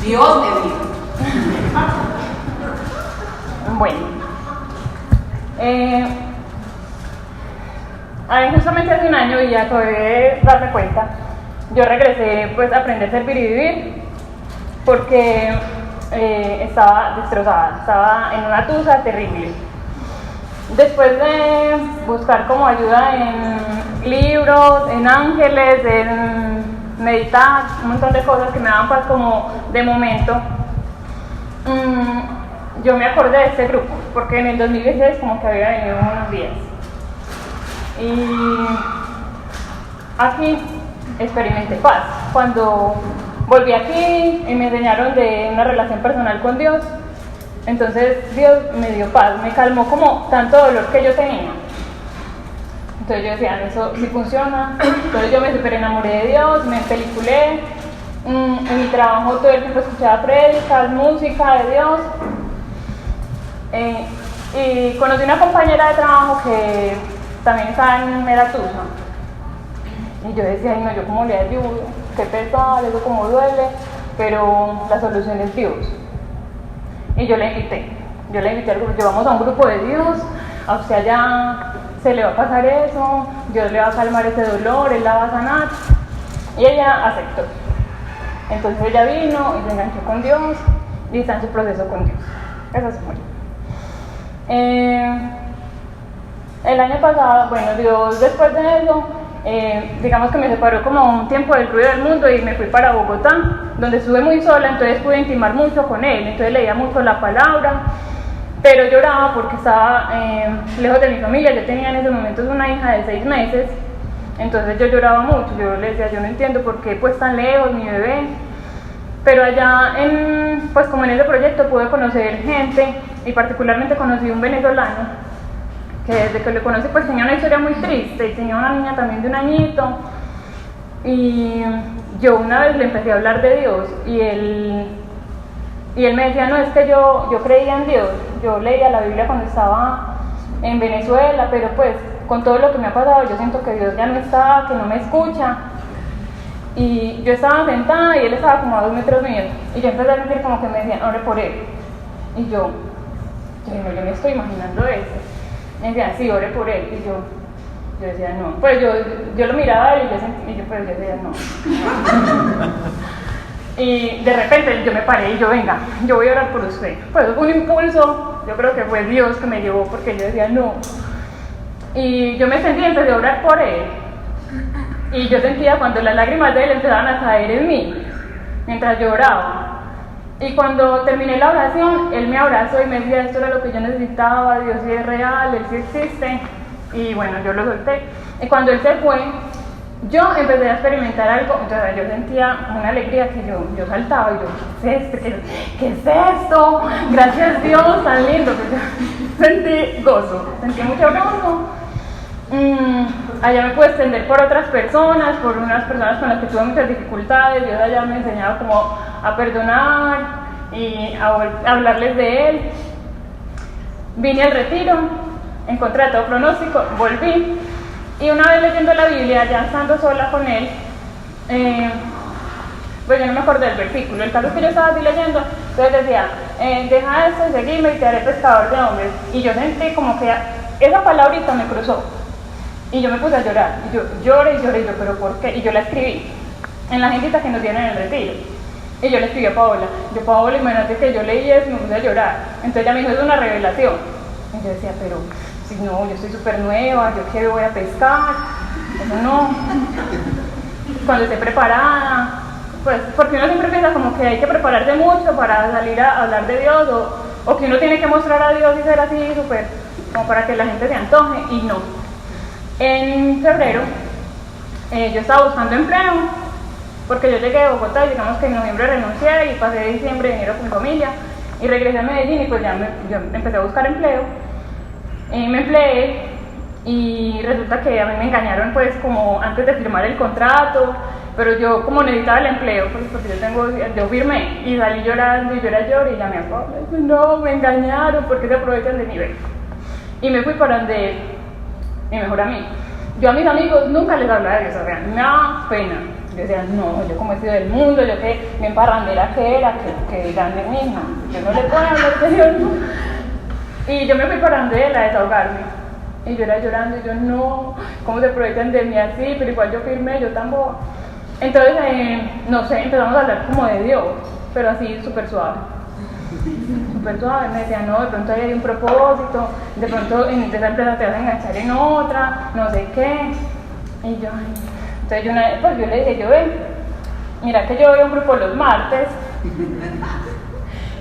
Dios me dijo.
Bueno. Justamente hace un año, y ya acabé de darme cuenta, yo regresé pues a aprender a servir y vivir porque estaba destrozada, estaba en una tusa terrible. Después de buscar como ayuda en libros, en ángeles, en meditar, un montón de cosas que me daban paz como de momento, yo me acordé de este grupo, porque en el 2016 como que había venido unos días. Y aquí experimenté paz. Cuando volví aquí y me enseñaron de una relación personal con Dios, entonces Dios me dio paz, me calmó como tanto dolor que yo tenía. Entonces yo decía, eso sí funciona. Entonces yo me super enamoré de Dios, me peliculé. En mi trabajo todo el tiempo escuchaba prédicas, música de Dios. Y conocí una compañera de trabajo que también estaba en Meratusa. Y yo decía, ay no, yo como le ayudo, qué pesado, eso como duele, pero la solución es Dios. Y yo la invité al grupo, llevamos a un grupo de Dios, a usted allá se le va a pasar eso, Dios le va a calmar ese dolor, Él la va a sanar. Y ella aceptó. Entonces ella vino y se enganchó con Dios y está en su proceso con Dios. Eso es muy. El año pasado, bueno, Dios después de eso, digamos que me separó como un tiempo del ruido del mundo y me fui para Bogotá, donde estuve muy sola, entonces pude intimar mucho con Él, entonces leía mucho la palabra, pero lloraba porque estaba lejos de mi familia. Yo tenía en ese momento una hija de 6 meses, entonces yo lloraba mucho, yo le decía, yo no entiendo por qué pues tan lejos mi bebé, pero allá pues como en ese proyecto pude conocer gente y particularmente conocí un venezolano que desde que lo conocí pues tenía una historia muy triste y tenía una niña también de 1 añito, y yo una vez le empecé a hablar de Dios y él me decía, no, es que yo creía en Dios, yo leía la Biblia cuando estaba en Venezuela, pero pues con todo lo que me ha pasado yo siento que Dios ya no está, que no me escucha. Y yo estaba sentada y él estaba como a 2 metros míos y yo empecé a sentir como que me decían, ore por él, y yo me estoy imaginando eso. Me decían, sí, ore por él, y yo, Yo decía, no. Pues yo lo miraba a él y yo decía, no. Y de repente yo me paré y yo, venga, yo voy a orar por usted. Pues un impulso, yo creo que fue Dios que me llevó porque yo decía, no. Y yo me sentí y empecé a orar por él. Y yo sentía cuando las lágrimas de él empezaban a caer en mí, mientras yo oraba. Y cuando terminé la oración, él me abrazó y me decía, esto era lo que yo necesitaba, Dios sí es real, Él sí existe. Y bueno, yo lo solté. Y cuando él se fue, yo empecé a experimentar algo, entonces yo sentía una alegría que yo saltaba y yo, ¿qué es esto? ¿Qué es esto? Gracias Dios, tan lindo. Yo sentí gozo, sentí mucho gozo. Allá me pude extender por otras personas, por unas personas con las que tuve muchas dificultades. Dios allá me enseñaba como a perdonar y a hablarles de Él. Vine al retiro, en contra de todo pronóstico, volví. Y una vez leyendo la Biblia, ya estando sola con él, pues yo no me acordé del versículo. El caso es que yo estaba así leyendo, entonces decía, deja esto y seguirme y te haré pescador de hombres. Y yo sentí como que esa palabrita me cruzó. Y yo me puse a llorar. Y yo lloré, y yo, ¿pero por qué? Y yo la escribí en la agendita que nos dieron en el retiro. Y yo le escribí a Paola. Paola, imagínate que yo leí eso y me puse a llorar. Entonces ella me dijo, es una revelación. Y yo decía, pero si no, yo estoy súper nueva, yo qué voy a pescar, eso no. Cuando esté preparada, pues, porque uno siempre piensa como que hay que prepararse mucho para salir a hablar de Dios, o que uno tiene que mostrar a Dios y ser así súper, como para que la gente se antoje, y no. En febrero, yo estaba buscando empleo, porque yo llegué de Bogotá, y digamos que en noviembre renuncié y pasé diciembre y enero con mi familia, y regresé a Medellín y pues ya yo empecé a buscar empleo. Me empleé y resulta que a mí me engañaron pues como antes de firmar el contrato, pero yo como necesitaba el empleo, pues porque yo firmé y salí llorando y lloré y llamé a Pablo y dije, no, me engañaron, ¿por qué se aprovechan de mi beca? Y me fui para donde mi mejor amigo. Yo a mis amigos nunca les hablaba de eso, o sea, me daba pena. Yo decía, no, yo como he sido del mundo, yo que bien parrandera que era, que grande misma, yo no le puedo hablar de Dios, ¿no? Y yo me fui para donde él a desahogarme. Y yo era llorando y yo, no, ¿cómo se aprovechan de mí así? Pero igual yo firmé, yo tan boba. Entonces, no sé, empezamos a hablar como de Dios, pero así súper suave. Súper suave, me decía, no, de pronto ahí hay un propósito, de pronto en esa empresa te vas a enganchar en otra, no sé qué. Y yo, entonces yo le dije, mira que yo veo un grupo los martes.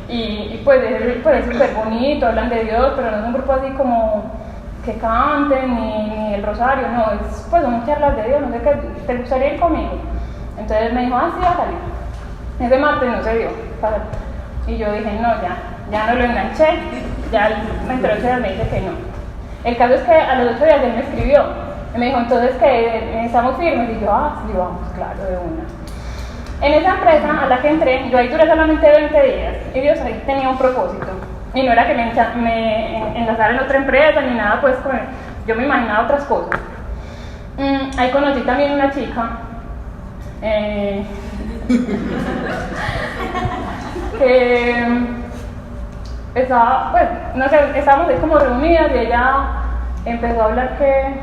Y pues es súper bonito, hablan de Dios, pero no es un grupo así como que canten ni el rosario, no, pues son charlas de Dios, no sé qué, ¿te gustaría ir conmigo? Entonces me dijo, sí, hágale. Ese martes no se dio, y yo dije, no, ya no lo enganché, ya me entró y me dice que no. El caso es que a los 8 días él me escribió, y me dijo, entonces que estamos firmes, y yo, sí, vamos, claro, de una. En esa empresa a la que entré, yo ahí duré solamente 20 días y Dios ahí tenía un propósito. Y no era que me enlazara en otra empresa ni nada, pues yo me imaginaba otras cosas. Ahí conocí también una chica que estaba, pues, no sé, estábamos ahí como reunidas y ella empezó a hablar que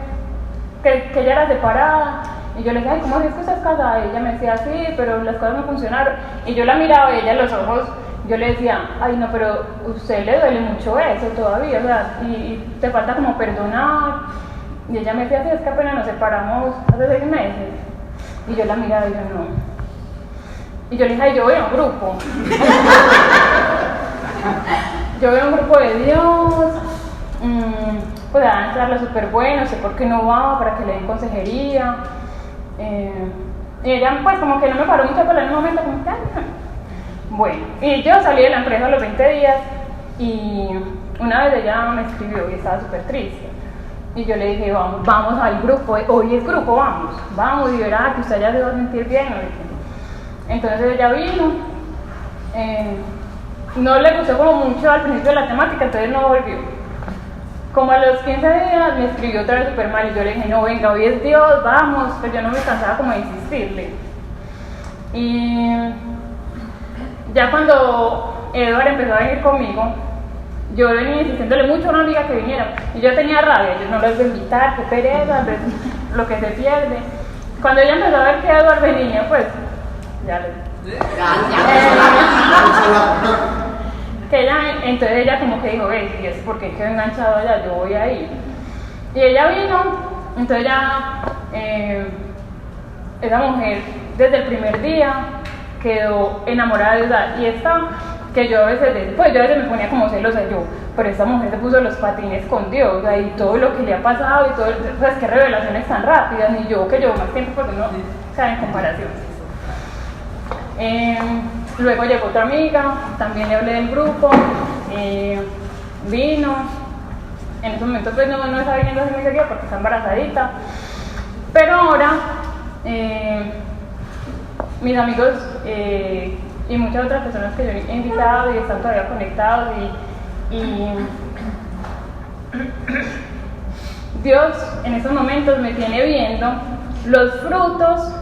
ella era separada. Y yo le decía, ¿cómo es que estás casada? Y ella me decía, sí, pero las cosas no funcionaron. Y yo la miraba y ella en los ojos, yo le decía, ay no, pero a usted le duele mucho eso todavía, o sea, y te falta como perdonar. Y ella me decía, sí, es que apenas nos separamos hace 6 meses. Y yo la miraba y yo no. Y yo le dije, ay, yo voy a un grupo. Yo voy a un grupo de Dios. Pues dan charlas súper buenas, sé por qué no va, para que le den consejería. Y ella pues como que no me paró mucho, pero en un momento como que, bueno, y yo salí de la empresa a los 20 días y una vez ella me escribió y estaba súper triste. Y yo le dije, vamos al grupo, hoy es grupo, vamos y verá que usted ya se va a sentir bien. Entonces ella vino, no le gustó como mucho al principio de la temática, entonces no volvió. Como a los 15 días me escribió otra vez súper mal y yo le dije, no, venga, hoy es Dios, vamos, pero yo no me cansaba como de insistirle. Y ya cuando Eduardo empezó a venir conmigo, yo venía insistiéndole mucho a una amiga que viniera, y yo tenía rabia, yo no les voy a invitar, qué pereza, lo que se pierde. Cuando ella empezó a ver que Eduardo venía, pues, ya le... que ella, entonces ella como que dijo, ve, ¿y es porque quedó enganchado allá? Yo voy a ir. Y ella vino, entonces ya, esa mujer, desde el primer día, quedó enamorada de ella, y esta, que yo a veces me ponía como celosa, yo, pero esta mujer se puso los patines con Dios, o sea, y todo lo que le ha pasado, y todo, pues qué revelaciones tan rápidas, ni yo que llevo más tiempo, porque no, o sea, en comparación. Luego llegó otra amiga, también le hablé del grupo, vino, en ese momento pues no estaba viniendo así muy seguido porque está embarazadita, pero ahora mis amigos y muchas otras personas que yo he invitado y están todavía conectados y Dios en estos momentos me tiene viendo los frutos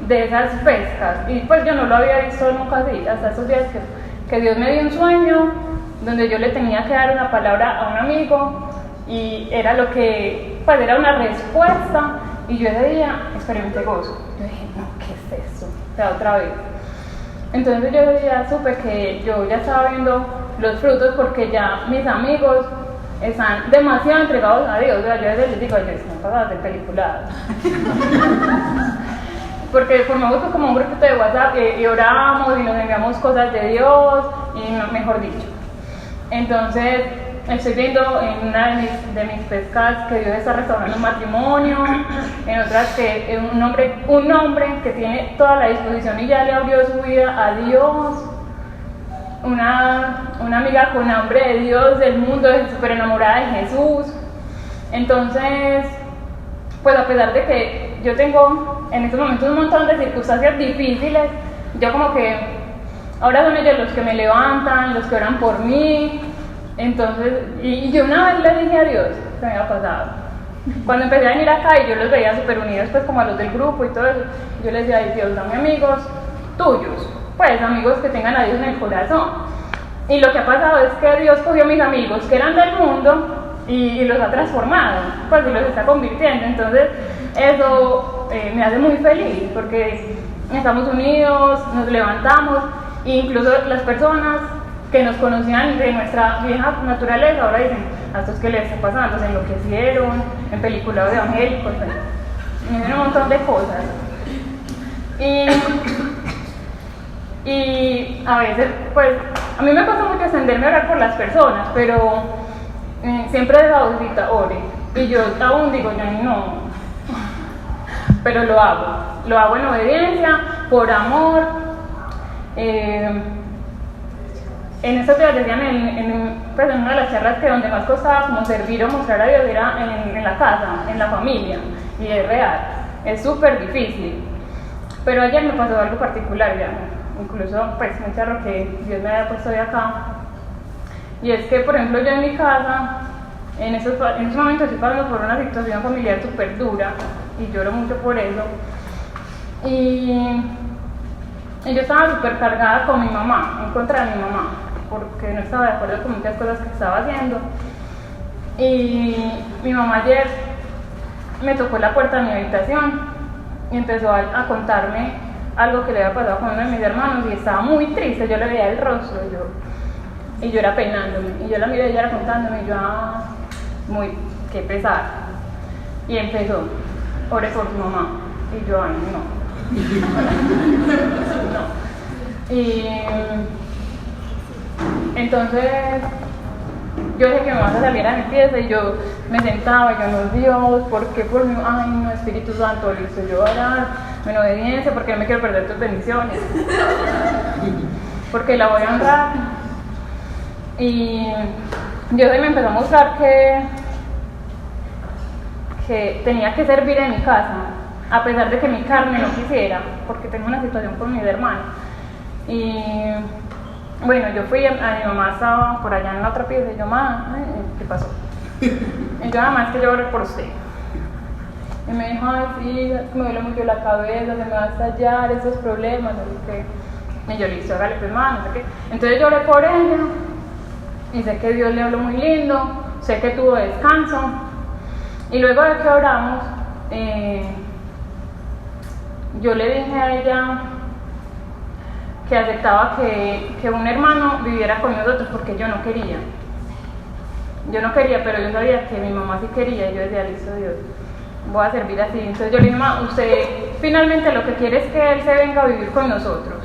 de esas pescas, y pues yo no lo había visto nunca así, hasta esos días que Dios me dio un sueño donde yo le tenía que dar una palabra a un amigo y era lo que, pues era una respuesta, y yo ese día experimenté gozo. Yo dije, no, ¿qué es eso? O sea, otra vez. Entonces yo ese día supe que yo ya estaba viendo los frutos porque ya mis amigos están demasiado entregados a Dios. O sea, yo a veces les digo, ellos están pasadas de peliculadas. Porque formamos como un grupito de WhatsApp y oramos y nos enviamos cosas de Dios, y mejor dicho. Entonces, estoy viendo en una de mis pescas que Dios está restaurando un matrimonio, en otras que un hombre que tiene toda la disposición y ya le abrió su vida a Dios. Una amiga con hambre de Dios, del mundo, súper enamorada de Jesús. Entonces, pues a pesar de que yo tengo en estos momentos un montón de circunstancias difíciles, yo como que ahora son ellos los que me levantan, los que oran por mí. Entonces, y yo una vez le dije a Dios que me había pasado. Cuando empecé a venir acá y yo los veía súper unidos, pues como a los del grupo y todo eso, yo les decía, ay Dios, dame amigos tuyos, pues amigos que tengan a Dios en el corazón. Y lo que ha pasado es que Dios cogió a mis amigos que eran del mundo y los ha transformado, pues y los está convirtiendo. Entonces eso me hace muy feliz porque estamos unidos, nos levantamos, e incluso las personas que nos conocían de nuestra vieja naturaleza ahora dicen, a estos que les está pasando, se enloquecieron, en películas evangélicos, un montón de cosas. Y a veces, pues, a mí me pasa mucho extenderme a orar por las personas, pero siempre de la vocecita, ore. Y yo aún digo, yo no, pero lo hago en obediencia, por amor. En estos días decían pues en una de las charlas que donde más costaba como servir o mostrar a Dios era en la casa, en la familia, y es real, es súper difícil. Pero ayer me pasó algo particular, ya, incluso pues un charro que Dios me había puesto de acá, y es que por ejemplo yo en mi casa, en esos momentos estoy pasando por una situación familiar súper dura, y lloro mucho por eso, y yo estaba súper cargada con mi mamá, en contra de mi mamá, porque no estaba de acuerdo con muchas cosas que estaba haciendo. Y mi mamá ayer me tocó la puerta de mi habitación y empezó a contarme algo que le había pasado con uno de mis hermanos, y estaba muy triste, yo le veía el rostro y yo era peinándome, y yo la miré, ella era contándome, y yo, muy, qué pesar. Y empezó, ore por tu mamá, y yo, no. No. Y entonces yo dije que me vas a salir a mi pieza, y yo me sentaba y yo, no, Dios, ¿por qué por mí? Ay, no, Espíritu Santo, listo, yo voy a orar en obediencia porque no me quiero perder tus bendiciones, porque la voy a honrar. Y Dios ahí me empezó a mostrar que tenía que servir en mi casa, a pesar de que mi carne no quisiera, porque tengo una situación con mis hermanos. Y bueno, yo fui, a mi mamá estaba por allá en la otra pieza, y yo, mamá, ¿qué pasó? Y yo, mamá, es que yo oré por usted. Y me dijo, ay, sí, es que me duele mucho la cabeza, se me va a estallar, esos problemas, no sé qué. Y yo, listo, hágale pues, mamá, no sé qué. Entonces yo oré por ella, y sé que Dios le habló muy lindo, sé que tuvo descanso. Y luego de que oramos, yo le dije a ella que aceptaba que un hermano viviera con nosotros, porque yo no quería. Yo no quería, pero yo sabía que mi mamá sí quería, y yo decía, listo, Dios, voy a servir así. Entonces yo le dije, mamá, usted finalmente lo que quiere es que él se venga a vivir con nosotros.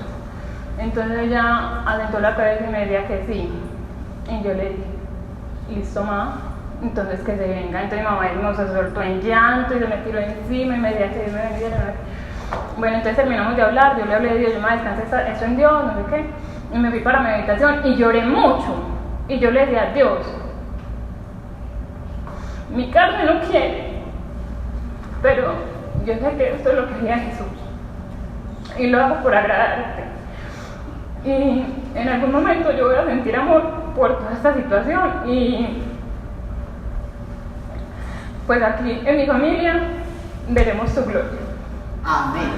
Entonces ella asentó la cabeza y me decía que sí. Y yo le dije, listo, mamá, entonces que se venga. Entonces mi mamá nos soltó en llanto y se me tiró encima y me decía que Dios me bendiga. Bueno, entonces terminamos de hablar, yo le hablé de Dios, yo me descansé eso en Dios, no sé qué. Y me fui para mi habitación y lloré mucho. Y yo le decía, Dios, mi carne no quiere, pero yo sé que esto es lo que quería Jesús y lo hago por agradarte, y en algún momento yo voy a sentir amor por toda esta situación, y pues aquí en mi familia veremos tu gloria.
Amén.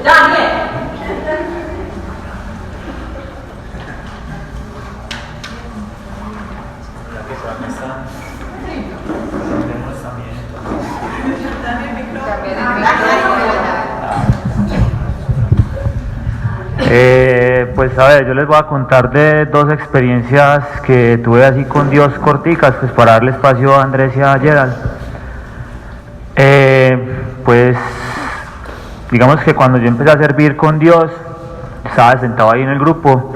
Daniel.
Pues a ver, yo les voy a contar de dos experiencias que tuve así con Dios corticas, pues para darle espacio a Andrés y a Gerald. Pues digamos que cuando yo empecé a servir con Dios, estaba sentado ahí en el grupo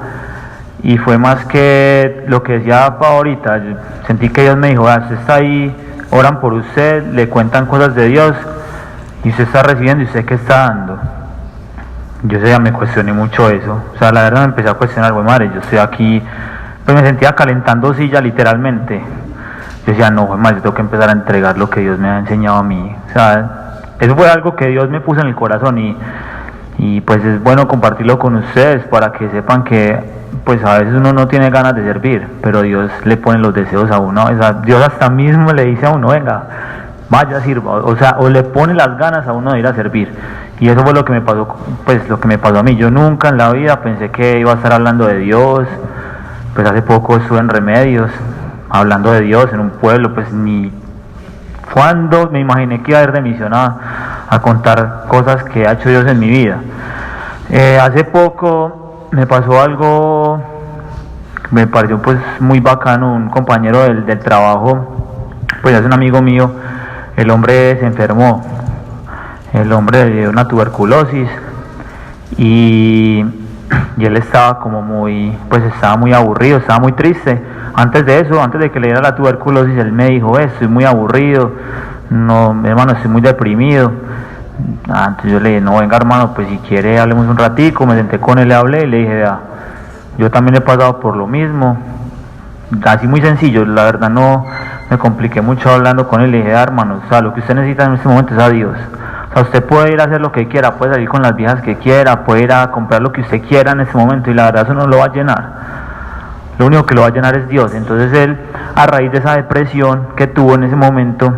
y fue más que lo que decía Pa ahorita. Yo sentí que Dios me dijo, usted está ahí, oran por usted, le cuentan cosas de Dios y usted está recibiendo y usted qué está dando. Yo ya me cuestioné mucho eso, o sea, la verdad me empecé a cuestionar, bueno, madre, yo estoy aquí, pues me sentía calentando silla literalmente. Yo decía, no, madre, yo tengo que empezar a entregar lo que Dios me ha enseñado a mí, o sea, eso fue algo que Dios me puso en el corazón y pues es bueno compartirlo con ustedes para que sepan que pues a veces uno no tiene ganas de servir, pero Dios le pone los deseos a uno, o sea, Dios hasta mismo le dice a uno, venga, vaya, sirva, o sea, o le pone las ganas a uno de ir a servir. Y eso fue lo que me pasó, pues lo que me pasó a mí. Yo nunca en la vida pensé que iba a estar hablando de Dios. Pues hace poco estuve en Remedios hablando de Dios en un pueblo, pues ni cuando me imaginé que iba a ir de misión a contar cosas que ha hecho Dios en mi vida. Hace poco me pasó algo, me pareció pues muy bacano. Un compañero del trabajo, pues es un amigo mío, el hombre se enfermó. El hombre le dio una tuberculosis y él estaba como estaba muy aburrido, estaba muy triste. Antes de eso, antes de que le diera la tuberculosis, él me dijo, estoy muy aburrido, no, hermano, estoy muy deprimido. Entonces yo le dije, no, venga hermano, pues si quiere hablemos un ratico. Me senté con él, le hablé y le dije, vea, yo también he pasado por lo mismo. Así muy sencillo, la verdad no me compliqué mucho hablando con él. Le dije, hermano, o sea, lo que usted necesita en este momento es a Dios. O sea, usted puede ir a hacer lo que quiera, puede salir con las viejas que quiera, puede ir a comprar lo que usted quiera en ese momento y la verdad eso no lo va a llenar. Lo único que lo va a llenar es Dios. Entonces él, a raíz de esa depresión que tuvo en ese momento,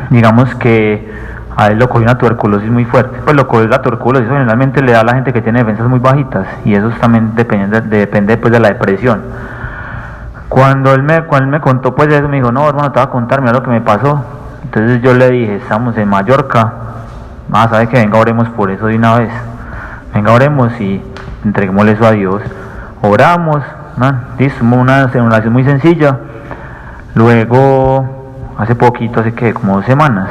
digamos que a él lo cogió una tuberculosis muy fuerte. Pues lo cogió la tuberculosis, generalmente le da a la gente que tiene defensas muy bajitas y eso también depende pues de la depresión. Cuando él me contó pues eso, me dijo, no hermano, te voy a contar, mira lo que me pasó. Entonces yo le dije, estamos en Mallorca, sabe que venga, oremos por eso de una vez, venga, oremos y entreguémosle eso a Dios. Oramos, listo, una oración muy sencilla. Luego, hace poquito, hace que como 2 semanas,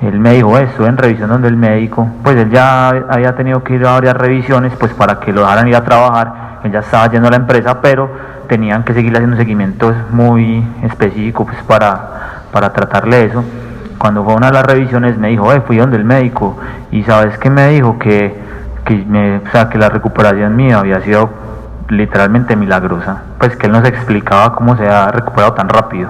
él me dijo, estuve en revisión donde el médico, pues él ya había tenido que ir a varias revisiones pues para que lo dejaran ir a trabajar. Él ya estaba yendo a la empresa, pero tenían que seguir haciendo seguimientos muy específicos pues para tratarle eso. Cuando fue a una de las revisiones me dijo, fui donde el médico y sabes qué me dijo, que la recuperación mía había sido literalmente milagrosa, pues que él nos explicaba cómo se ha recuperado tan rápido,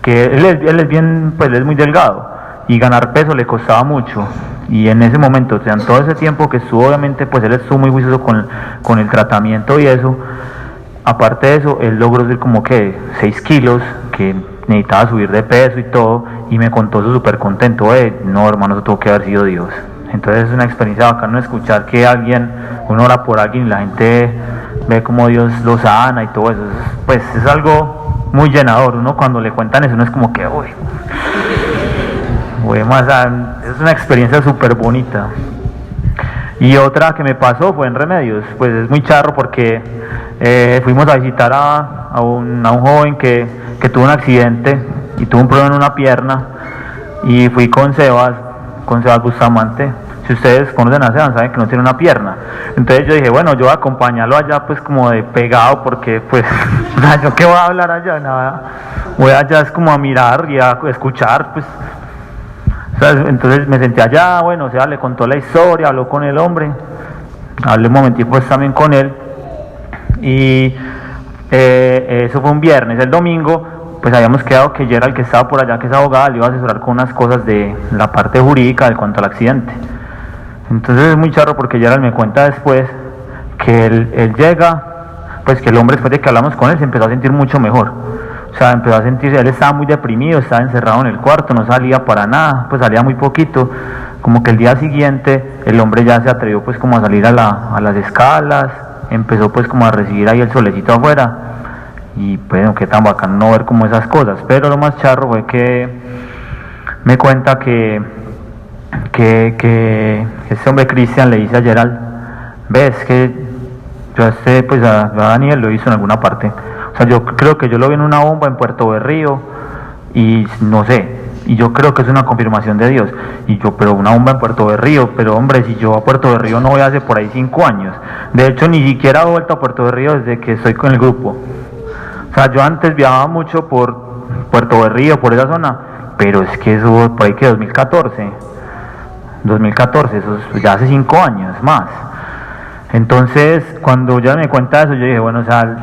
que él es bien, pues él es muy delgado y ganar peso le costaba mucho y en ese momento, o sea, en todo ese tiempo que estuvo, obviamente pues él estuvo muy juicioso con el tratamiento y eso. Aparte de eso, él logró subir como que 6 kilos, que necesitaba subir de peso y todo, y me contó eso súper contento. No, hermano, eso tuvo que haber sido Dios. Entonces es una experiencia bacana escuchar que uno ora por alguien y la gente ve como Dios lo sana y todo eso. Pues es algo muy llenador. Uno cuando le cuentan eso, uno es como que, es una experiencia súper bonita. Y otra que me pasó fue en Remedios. Pues es muy charro porque fuimos a visitar a un joven que tuvo un accidente y tuvo un problema en una pierna, y fui con Sebas Bustamante. Si ustedes conocen a Sebas, saben que no tiene una pierna. Entonces yo dije, bueno, yo voy a acompañarlo allá pues como de pegado, porque pues yo qué voy a hablar allá, nada, voy allá es como a mirar y a escuchar pues. Entonces me senté allá, bueno, Sebas le contó la historia, habló con el hombre, hablé un momentito pues también con él, y eso fue un viernes. El domingo pues habíamos quedado que Gerald, que estaba por allá, que es abogado, le iba a asesorar con unas cosas de la parte jurídica de cuanto al accidente. Entonces es muy charro porque Gerald me cuenta después que él llega, pues que el hombre, después de que hablamos con él, se empezó a sentir mucho mejor. O sea, empezó a sentirse, él estaba muy deprimido, estaba encerrado en el cuarto, no salía para nada, pues salía muy poquito. Como que el día siguiente el hombre ya se atrevió pues como a salir a las escalas, empezó pues como a recibir ahí el solecito afuera, y bueno, qué tan bacano no ver como esas cosas. Pero lo más charro fue que me cuenta que este hombre Cristian le dice a Gerald, ves que yo a Daniel lo hizo en alguna parte. O sea, yo creo que yo lo vi en una bomba en Puerto Berrío, y no sé, y yo creo que es una confirmación de Dios. Y yo, pero una bomba en Puerto Berrío, pero hombre, si yo a Puerto Berrío no voy hace por ahí 5 años. De hecho, ni siquiera he vuelto a Puerto Berrío desde que estoy con el grupo. O sea, yo antes viajaba mucho por Puerto Berrío, por esa zona, pero es que eso por ahí que 2014, eso es ya hace 5 años más. Entonces, cuando ya me cuenta eso, yo dije, bueno, o sea,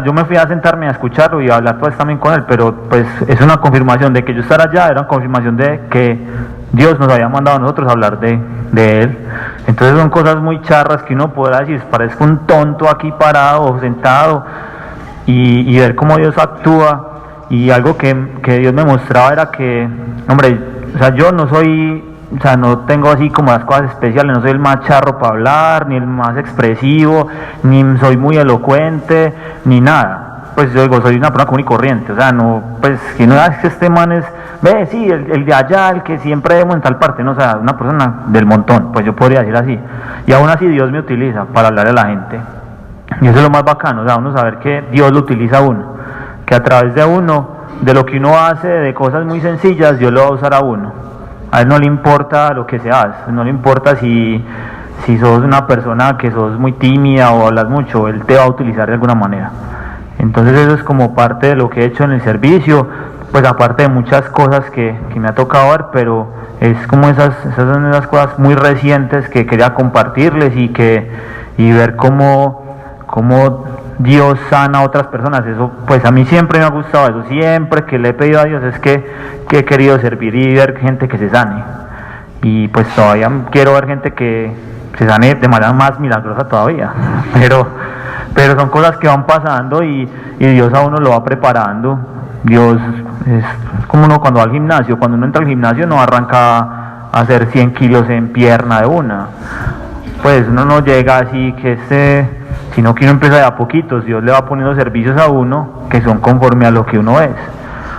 yo me fui a sentarme a escucharlo y a hablar pues también con él, pero pues es una confirmación de que yo estar allá, era una confirmación de que Dios nos había mandado a nosotros a hablar de él. Entonces son cosas muy charras que uno podrá decir, parezco un tonto aquí parado o sentado, y ver cómo Dios actúa. Y algo que Dios me mostraba era que, hombre, o sea, yo no soy, o sea, no tengo así como las cosas especiales, no soy el más charro para hablar, ni el más expresivo, ni soy muy elocuente, ni nada. Pues yo digo, soy una persona común y corriente, o sea, no, pues, que no es que este man es, sí, el de allá, el que siempre vemos en tal parte, no, o sea, una persona del montón, pues yo podría decir así. Y aún así Dios me utiliza para hablarle a la gente. Y eso es lo más bacano, o sea, uno saber que Dios lo utiliza a uno, que a través de uno, de lo que uno hace, de cosas muy sencillas, Dios lo va a usar a uno. A él no le importa lo que se hace, no le importa si sos una persona que sos muy tímida o hablas mucho, él te va a utilizar de alguna manera. Entonces eso es como parte de lo que he hecho en el servicio, pues aparte de muchas cosas que me ha tocado ver, pero es como esas son esas cosas muy recientes que quería compartirles, y ver cómo Dios sana a otras personas. Eso pues a mí siempre me ha gustado eso, siempre que le he pedido a Dios es que he querido servir y ver gente que se sane, y pues todavía quiero ver gente que se sane de manera más milagrosa todavía, pero son cosas que van pasando, y Dios a uno lo va preparando. Dios es como uno cuando va al gimnasio, cuando uno entra al gimnasio no arranca a hacer 100 kilos en pierna de una, pues uno no llega así sino que uno empieza de a poquitos. Dios le va poniendo servicios a uno que son conforme a lo que uno es.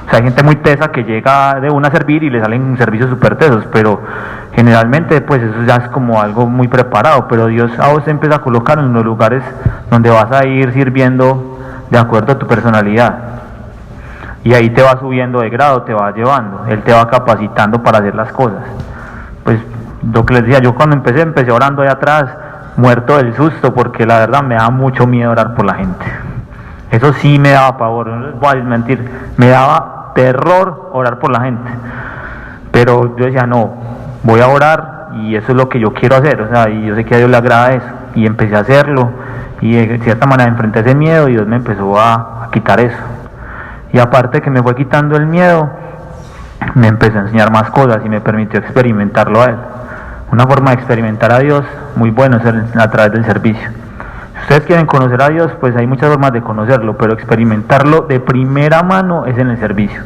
O sea, hay gente muy tesa que llega de una a servir y le salen servicios súper tesos, pero generalmente pues eso ya es como algo muy preparado. Pero Dios a vos te empieza a colocar en los lugares donde vas a ir sirviendo de acuerdo a tu personalidad, y ahí te va subiendo de grado, te va llevando, Él te va capacitando para hacer las cosas. Pues lo que les decía, yo cuando empecé orando ahí atrás, muerto del susto, porque la verdad me da mucho miedo orar por la gente. Eso sí me daba pavor, no les voy a mentir, me daba terror orar por la gente. Pero yo decía, no, voy a orar, y eso es lo que yo quiero hacer, o sea, y yo sé que a Dios le agrada eso, y empecé a hacerlo, y de cierta manera enfrenté ese miedo, y Dios me empezó a quitar eso. Y aparte que me fue quitando el miedo, me empezó a enseñar más cosas y me permitió experimentarlo a Él. Una forma de experimentar a Dios muy bueno es a través del servicio. ustedes quieren conocer a Dios, pues hay muchas formas de conocerlo, pero experimentarlo de primera mano es en el servicio.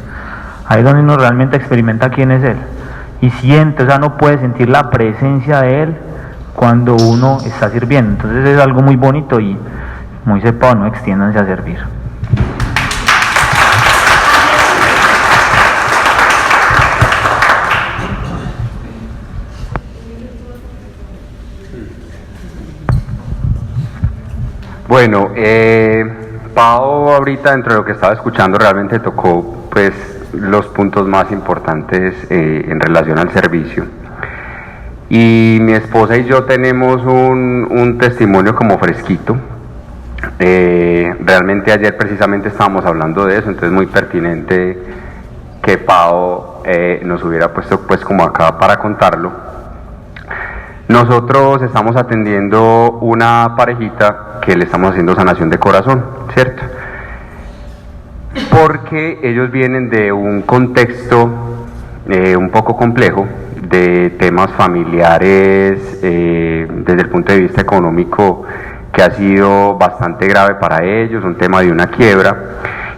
Ahí es donde uno realmente experimenta quién es Él. Y siente, o sea, no puede sentir la presencia de Él cuando uno está sirviendo. Entonces es algo muy bonito y muy sepado, no extiéndanse a servir.
Bueno, Pau ahorita dentro de lo que estaba escuchando realmente tocó pues los puntos más importantes en relación al servicio. Y mi esposa y yo tenemos un testimonio como fresquito. Realmente ayer precisamente estábamos hablando de eso, entonces muy pertinente que Pau nos hubiera puesto pues como acá para contarlo. Nosotros estamos atendiendo una parejita que le estamos haciendo sanación de corazón, ¿cierto? Porque ellos vienen de un contexto un poco complejo, de temas familiares, desde el punto de vista económico, que ha sido bastante grave para ellos, un tema de una quiebra,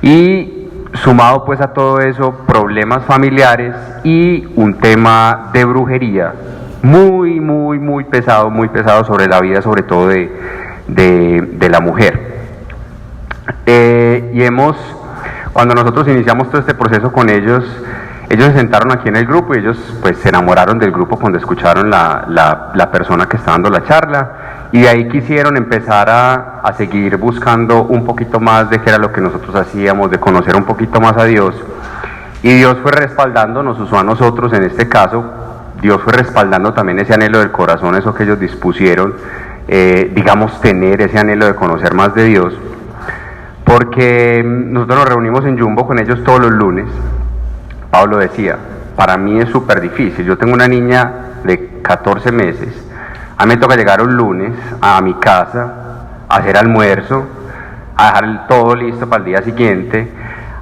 y sumado pues a todo eso, problemas familiares y un tema de brujería muy pesado sobre la vida, sobre todo de la mujer. Y cuando nosotros iniciamos todo este proceso con ellos se sentaron aquí en el grupo y ellos pues se enamoraron del grupo cuando escucharon la persona que está dando la charla, y de ahí quisieron empezar a seguir buscando un poquito más de qué era lo que nosotros hacíamos, de conocer un poquito más a Dios, y Dios fue respaldando, nos usó a nosotros en este caso. Dios fue respaldando también ese anhelo del corazón, eso que ellos dispusieron, digamos, tener ese anhelo de conocer más de Dios, porque nosotros nos reunimos en Jumbo con ellos todos los lunes. Pablo decía, para mí es súper difícil, yo tengo una niña de 14 meses, a mí me toca llegar un lunes a mi casa, a hacer almuerzo, a dejar todo listo para el día siguiente,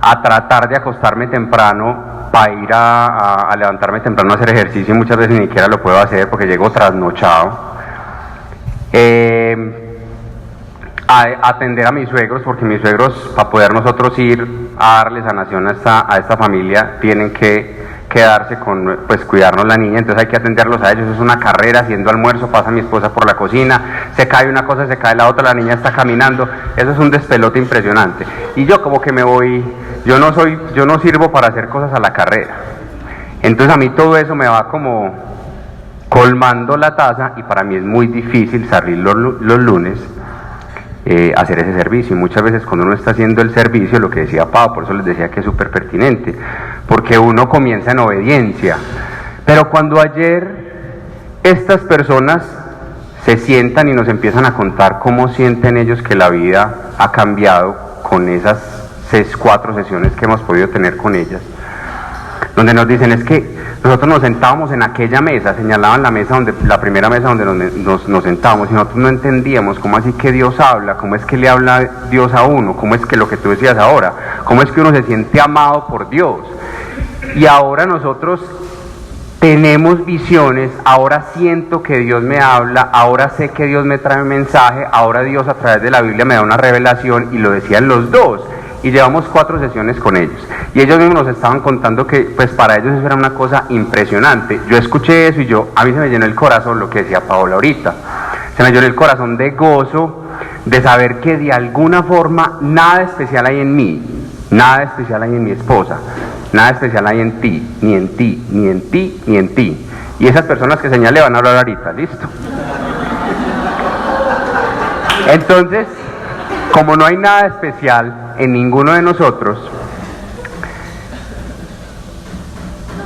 a tratar de acostarme temprano para ir a levantarme temprano a hacer ejercicio, y muchas veces ni siquiera lo puedo hacer porque llego trasnochado, a atender a mis suegros, porque mis suegros, para poder nosotros ir a darle sanación a esta familia, tienen que quedarse con, pues, cuidarnos la niña, entonces hay que atenderlos a ellos. Es una carrera, haciendo almuerzo, pasa mi esposa por la cocina, se cae una cosa, se cae la otra, la niña está caminando, eso es un despelote impresionante, y yo como que me voy, yo no sirvo para hacer cosas a la carrera, entonces a mí todo eso me va como colmando la taza, y para mí es muy difícil salir los lunes hacer ese servicio. Y muchas veces cuando uno está haciendo el servicio, lo que decía Pau, por eso les decía que es súper pertinente, porque uno comienza en obediencia, pero cuando ayer estas personas se sientan y nos empiezan a contar cómo sienten ellos que la vida ha cambiado con esas 4 sesiones que hemos podido tener con ellas, donde nos dicen, es que nosotros nos sentábamos en aquella mesa, señalaban la primera mesa donde nos sentábamos, y nosotros no entendíamos cómo así que Dios habla, cómo es que le habla Dios a uno, cómo es que lo que tú decías ahora, cómo es que uno se siente amado por Dios. Y ahora nosotros tenemos visiones, ahora siento que Dios me habla, ahora sé que Dios me trae un mensaje, ahora Dios a través de la Biblia me da una revelación, y lo decían los dos. Y llevamos 4 sesiones con ellos, y ellos mismos nos estaban contando que pues para ellos eso era una cosa impresionante. Yo escuché eso y a mí se me llenó el corazón, lo que decía Paola ahorita, se me llenó el corazón de gozo, de saber que de alguna forma nada especial hay en mí, nada especial hay en mi esposa, nada especial hay en ti, ni en ti, ni en ti, ni en ti. Y esas personas que señalé van a hablar ahorita, listo. Entonces, como no hay nada especial en ninguno de nosotros,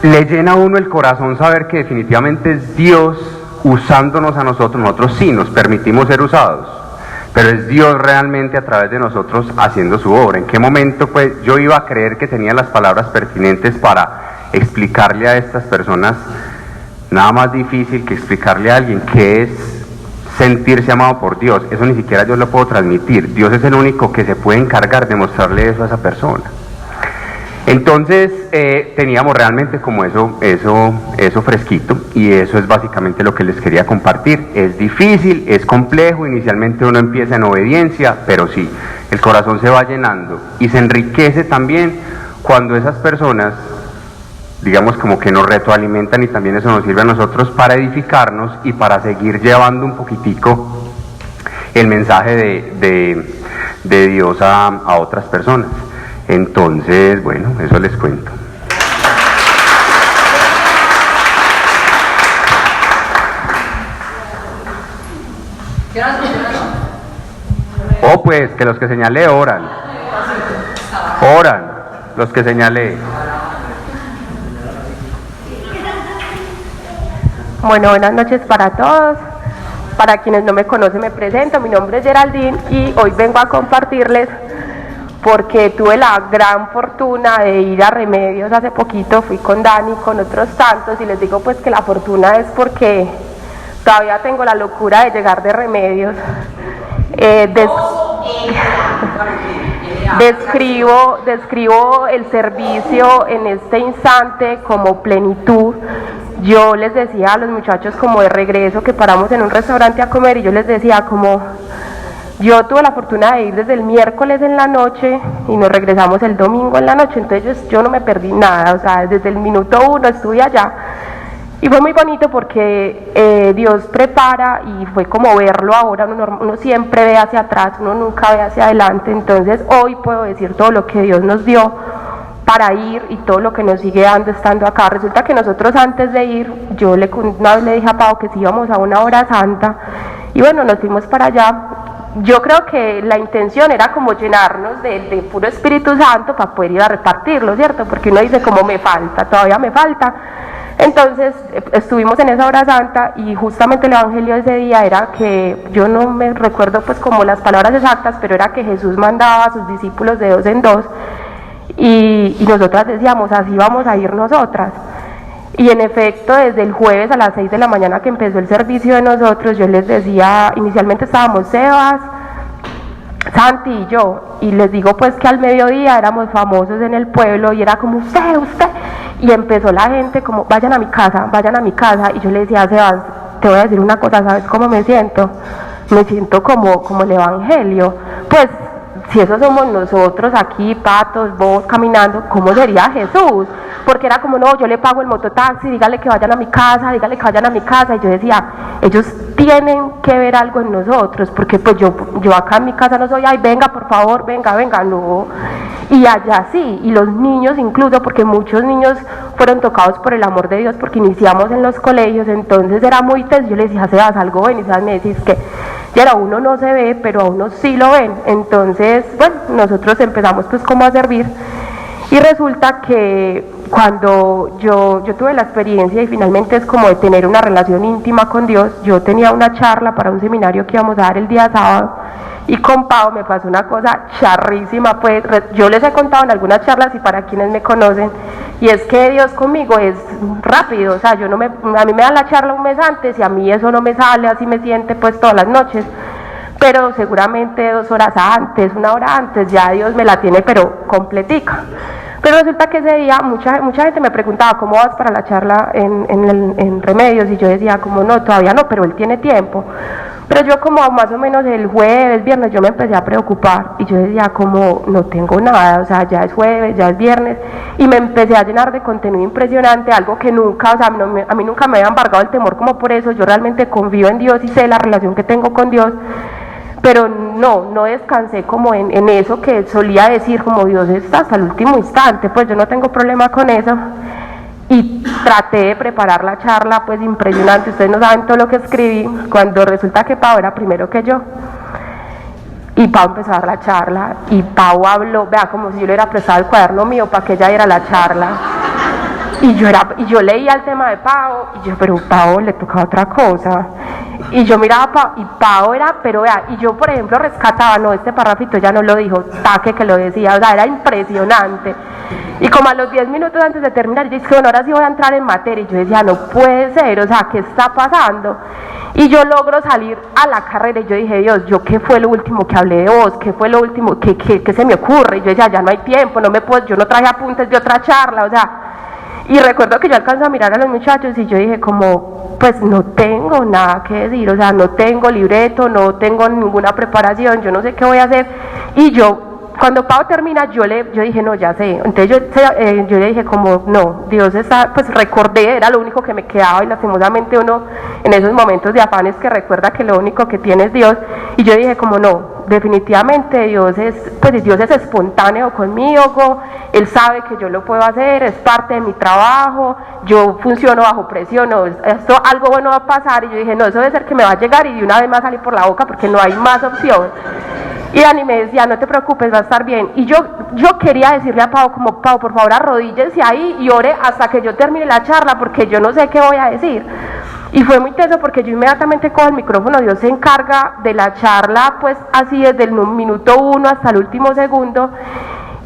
le llena a uno el corazón saber que definitivamente es Dios usándonos a nosotros. Nosotros sí nos permitimos ser usados, pero es Dios realmente a través de nosotros haciendo su obra. ¿En qué momento pues yo iba a creer que tenía las palabras pertinentes para explicarle a estas personas nada más difícil que explicarle a alguien qué es sentirse amado por Dios? Eso ni siquiera yo lo puedo transmitir. Dios es el único que se puede encargar de mostrarle eso a esa persona. Entonces teníamos realmente como eso fresquito, y eso es básicamente lo que les quería compartir. Es difícil, es complejo, inicialmente uno empieza en obediencia, pero sí, el corazón se va llenando y se enriquece también cuando esas personas, digamos, como que nos retroalimentan, y también eso nos sirve a nosotros para edificarnos y para seguir llevando un poquitico el mensaje de Dios a otras personas. Entonces, bueno, eso les cuento. Pues que los que señalé oran, los que señalé.
Bueno, buenas noches para todos. Para quienes no me conocen, me presento, mi nombre es Geraldine y hoy vengo a compartirles porque tuve la gran fortuna de ir a Remedios hace poquito, fui con Dani, con otros tantos, y les digo pues que la fortuna es porque todavía tengo la locura de llegar de Remedios. Describo el servicio en este instante como plenitud. Yo les decía a los muchachos como de regreso que paramos en un restaurante a comer, y yo les decía como yo tuve la fortuna de ir desde el miércoles en la noche y nos regresamos el domingo en la noche, entonces yo no me perdí nada, o sea, desde el minuto 1 estuve allá. Y fue muy bonito porque Dios prepara, y fue como verlo ahora, uno siempre ve hacia atrás, uno nunca ve hacia adelante. Entonces hoy puedo decir todo lo que Dios nos dio para ir y todo lo que nos sigue dando estando acá. Resulta que nosotros antes de ir, una vez le dije a Pau que si íbamos a una hora santa, y bueno, nos fuimos para allá. Yo creo que la intención era como llenarnos de puro Espíritu Santo para poder ir a repartirlo, ¿cierto? Porque uno dice como me falta, todavía me falta. Entonces estuvimos en esa hora santa, y justamente el evangelio de ese día era que, yo no me recuerdo pues como las palabras exactas, pero era que Jesús mandaba a sus discípulos de 2 en 2, y nosotras decíamos, así vamos a ir nosotras. Y en efecto, desde el jueves a las 6 de la mañana que empezó el servicio de nosotros, yo les decía, inicialmente estábamos Sebas, Santi y yo, y les digo pues que al mediodía éramos famosos en el pueblo, y era como usted, y empezó la gente como vayan a mi casa, y yo le decía a Sebas, te voy a decir una cosa, ¿sabes cómo me siento? Me siento como el evangelio, pues si eso somos nosotros aquí, patos, vos caminando, ¿cómo sería Jesús? Porque era como, no, yo le pago el mototaxi, dígale que vayan a mi casa, y yo decía, ellos tienen que ver algo en nosotros, porque pues yo acá en mi casa no soy, ay, venga, por favor, venga, no, y allá sí, y los niños incluso, porque muchos niños fueron tocados por el amor de Dios, porque iniciamos en los colegios, entonces era muy tenso. Yo les decía, Sebas, algo ven, y Sebas me decís que ya a uno no se ve, pero a uno sí lo ven. Entonces, bueno, nosotros empezamos pues como a servir, y resulta que cuando yo tuve la experiencia, y finalmente es como de tener una relación íntima con Dios, yo tenía una charla para un seminario que íbamos a dar el día sábado, y con Pau me pasó una cosa charrísima, pues yo les he contado en algunas charlas, y para quienes me conocen, y es que Dios conmigo es rápido, o sea, a mí me dan la charla un mes antes, y a mí eso no me sale, así me siente pues todas las noches, pero seguramente 2 horas antes, 1 hora antes, ya Dios me la tiene pero completica. Pero resulta que ese día mucha gente me preguntaba, ¿cómo vas para la charla en Remedios? Y yo decía, como no, todavía no, pero él tiene tiempo. Pero yo como más o menos el jueves, viernes, yo me empecé a preocupar, y yo decía como no tengo nada, o sea, ya es jueves, ya es viernes, y me empecé a llenar de contenido impresionante, algo que nunca, o sea, a mí nunca me había embargado el temor como por eso. Yo realmente confío en Dios y sé la relación que tengo con Dios, pero no descansé como en eso que solía decir, como Dios está hasta el último instante, pues yo no tengo problema con eso, y traté de preparar la charla, pues impresionante. Ustedes no saben todo lo que escribí, cuando resulta que Pau era primero que yo, y Pau empezó a dar la charla, y Pau habló, vea, como si yo le hubiera prestado el cuaderno mío para que ella diera la charla, y yo leía el tema de Pau, y yo, pero Pau le tocaba otra cosa, y yo miraba a Pau, y Pau era, pero vea, y yo por ejemplo rescataba, no, este parrafito ya no lo dijo, taque que lo decía, o sea, era impresionante. Y como a los 10 minutos antes de terminar, yo dije, bueno, ahora sí voy a entrar en materia, y yo decía, no puede ser, o sea, ¿qué está pasando? Y yo logro salir a la carrera y yo dije, Dios, ¿yo qué fue lo último que hablé de vos? ¿Qué fue lo último que se me ocurre? Y yo decía, ya no hay tiempo, no me puedo, yo no traje apuntes de otra charla, o sea. Y recuerdo que yo alcanzo a mirar a los muchachos y yo dije como, pues no tengo nada que decir, o sea, no tengo libreto, no tengo ninguna preparación, yo no sé qué voy a hacer. Y yo, cuando Pau termina, yo dije, no, ya sé. Entonces yo le dije como, no, Dios está, pues recordé, era lo único que me quedaba y lastimosamente uno en esos momentos de afanes que recuerda que lo único que tiene es Dios. Y yo dije como, no, definitivamente Dios es espontáneo conmigo, Él sabe que yo lo puedo hacer, es parte de mi trabajo, yo funciono bajo presión, no, esto algo bueno va a pasar. Y yo dije, no, eso debe ser que me va a llegar y de una vez me va a salir por la boca porque no hay más opción. Y Dani me decía, no te preocupes, va a estar bien. Y yo quería decirle a Pau, como, Pau, por favor arrodíllese ahí y ore hasta que yo termine la charla, porque yo no sé qué voy a decir. Y fue muy teso porque yo inmediatamente cojo el micrófono, Dios se encarga de la charla, pues así desde el minuto 1 hasta el último segundo.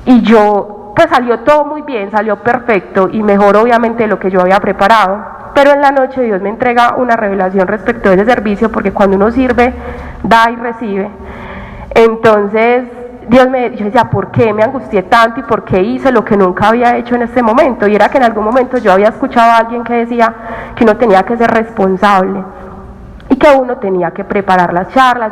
Y yo, pues salió todo muy bien, salió perfecto y mejor obviamente de lo que yo había preparado. Pero en la noche Dios me entrega una revelación respecto de ese servicio, porque cuando uno sirve, da y recibe. Entonces yo decía, ¿por qué me angustié tanto y por qué hice lo que nunca había hecho en este momento? Y era que en algún momento yo había escuchado a alguien que decía que uno tenía que ser responsable y que uno tenía que preparar las charlas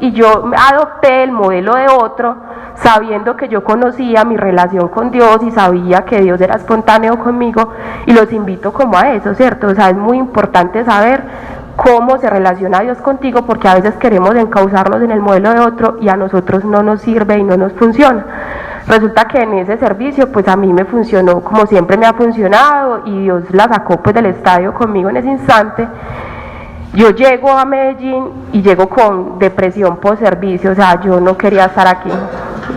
y yo adopté el modelo de otro, sabiendo que yo conocía mi relación con Dios y sabía que Dios era espontáneo conmigo, y los invito como a eso, ¿cierto? O sea, es muy importante saber cómo se relaciona Dios contigo, porque a veces queremos encauzarnos en el modelo de otro y a nosotros no nos sirve y no nos funciona. Resulta que en ese servicio pues a mí me funcionó como siempre me ha funcionado, y Dios la sacó pues del estadio conmigo en ese instante. Yo llego a Medellín y llego con depresión post servicio, o sea, yo no quería estar aquí.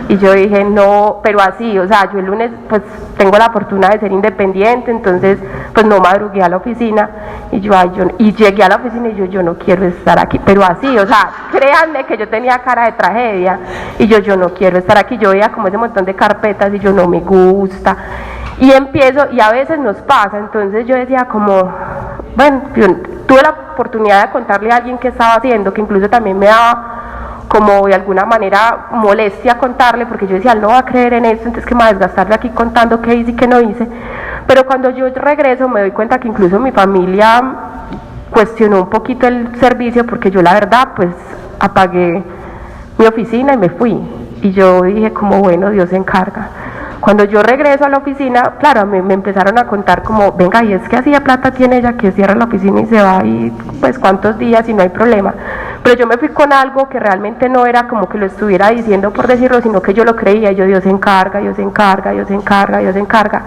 Y yo dije, no, pero así, o sea, yo el lunes pues tengo la fortuna de ser independiente, entonces pues no madrugué a la oficina y llegué a la oficina y yo no quiero estar aquí, pero así, o sea, créanme que yo tenía cara de tragedia y yo no quiero estar aquí. Yo veía como ese montón de carpetas y yo no me gusta. Y empiezo, y a veces nos pasa, entonces yo decía como, bueno, yo tuve la oportunidad de contarle a alguien qué estaba haciendo, que incluso también me daba como de alguna manera molestia contarle, porque yo decía, él no va a creer en esto, entonces que me va a desgastar de aquí contando qué hice y qué no hice. Pero cuando yo regreso me doy cuenta que incluso mi familia cuestionó un poquito el servicio, porque yo la verdad pues apagué mi oficina y me fui, y yo dije como, bueno, Dios se encarga. Cuando yo regreso a la oficina, claro, me empezaron a contar como, venga, y es que así de plata tiene ella que cierra la oficina y se va, y pues cuántos días y no hay problema. Pero yo me fui con algo que realmente no era como que lo estuviera diciendo por decirlo, sino que yo lo creía, y yo, Dios se encarga, Dios se encarga, Dios se encarga, Dios se encarga.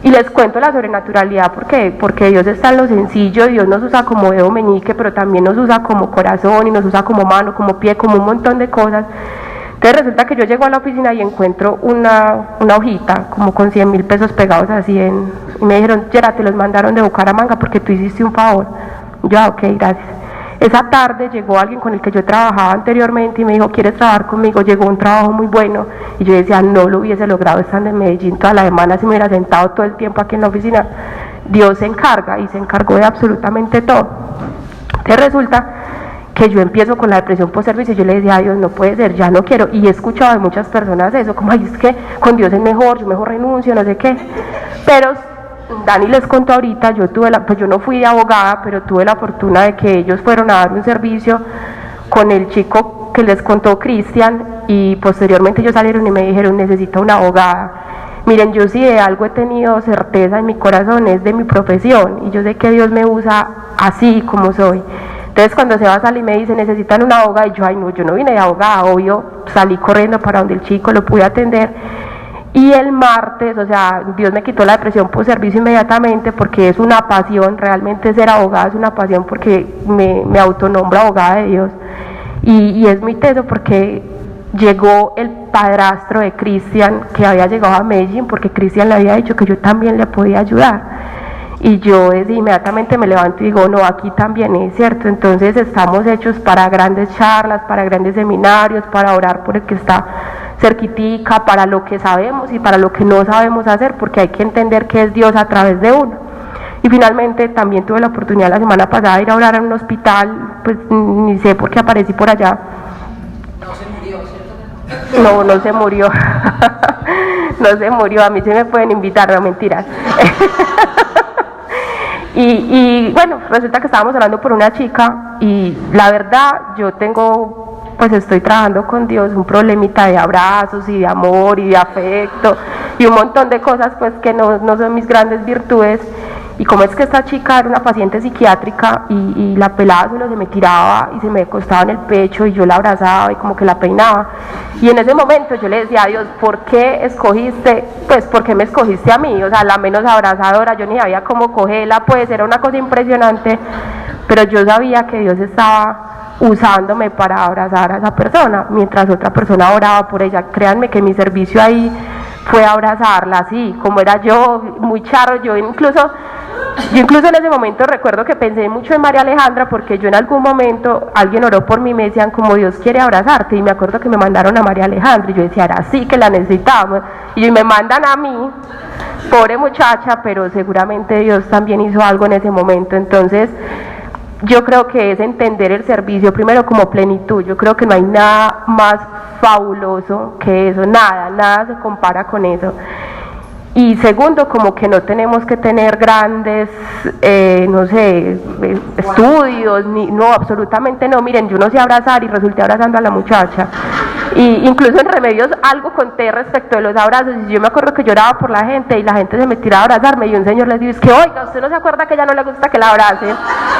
Y les cuento la sobrenaturalidad, porque Dios está en lo sencillo. Dios nos usa como dedo meñique, pero también nos usa como corazón, y nos usa como mano, como pie, como un montón de cosas. Entonces resulta que yo llego a la oficina y encuentro una hojita como con 100.000 pesos pegados así y me dijeron, Yera, te los mandaron de Bucaramanga porque tú hiciste un favor. Yo, ok, gracias. Esa tarde llegó alguien con el que yo trabajaba anteriormente y me dijo, ¿quieres trabajar conmigo? Llegó un trabajo muy bueno, y yo decía, no lo hubiese logrado estando en Medellín toda la semana si me hubiera sentado todo el tiempo aquí en la oficina. Dios se encarga, y se encargó de absolutamente todo. Entonces resulta que yo empiezo con la depresión post servicio, y yo le decía a Dios, no puede ser, ya no quiero. Y he escuchado de muchas personas eso, como, ay, es que con Dios es mejor, yo mejor renuncio, no sé qué. Pero Dani les contó ahorita, pues yo no fui de abogada, pero tuve la fortuna de que ellos fueron a dar un servicio con el chico que les contó Cristian, y posteriormente ellos salieron y me dijeron, necesito una abogada. Miren, yo sí de algo he tenido certeza en mi corazón, es de mi profesión, y yo sé que Dios me usa así como soy. Entonces cuando se va a salir me dice, necesitan una abogada, y yo, ay no, yo no vine de abogada, obvio, salí corriendo para donde el chico, lo pude atender. Y el martes, o sea, Dios me quitó la depresión por servicio inmediatamente, porque es una pasión, realmente ser abogada es una pasión, porque me autonombro abogada de Dios. Y es muy teso porque llegó el padrastro de Cristian, que había llegado a Medellín, porque Cristian le había dicho que yo también le podía ayudar. Y yo inmediatamente me levanto y digo, no, aquí también es cierto. Entonces estamos hechos para grandes charlas, para grandes seminarios, para orar por el que está cerquitica, para lo que sabemos y para lo que no sabemos hacer, porque hay que entender que es Dios a través de uno. y finalmente también tuve la oportunidad la semana pasada de ir a orar en un hospital, pues ni sé por qué aparecí por allá.
No se murió, ¿cierto?
No se murió. No se murió, a mí se me pueden invitar, no mentiras. Y bueno, resulta que estábamos hablando por una chica y la verdad yo pues estoy trabajando con Dios un problemita de abrazos y de amor y de afecto y un montón de cosas pues que no son mis grandes virtudes. Y como es que esta chica era una paciente psiquiátrica y la pelada solo se me tiraba y se me acostaba en el pecho y yo la abrazaba y como que la peinaba. Y en ese momento yo le decía a Dios, ¿por qué por qué me escogiste a mí? O sea, la menos abrazadora, yo ni sabía cómo cogerla, pues era una cosa impresionante, pero yo sabía que Dios estaba usándome para abrazar a esa persona, mientras otra persona oraba por ella. Créanme que mi servicio ahí fue abrazarla, así como era yo, muy charro. Yo incluso en ese momento recuerdo que pensé mucho en María Alejandra, porque yo en algún momento alguien oró por mí y me decían como Dios quiere abrazarte, y me acuerdo que me mandaron a María Alejandra y yo decía, era así que la necesitábamos, y me mandan a mí, pobre muchacha, pero seguramente Dios también hizo algo en ese momento. Entonces yo creo que es entender el servicio primero como plenitud. Yo creo que no hay nada más fabuloso que eso, nada se compara con eso. Y segundo, como que no tenemos que tener grandes, estudios, no, absolutamente no. Miren, yo no sé abrazar y resulté abrazando a la muchacha. Y incluso en Remedios algo conté respecto de los abrazos, y yo me acuerdo que lloraba por la gente y la gente se me tiraba a abrazarme y un señor les dijo, es que oiga, ¿usted no se acuerda que a ella no le gusta que la abracen?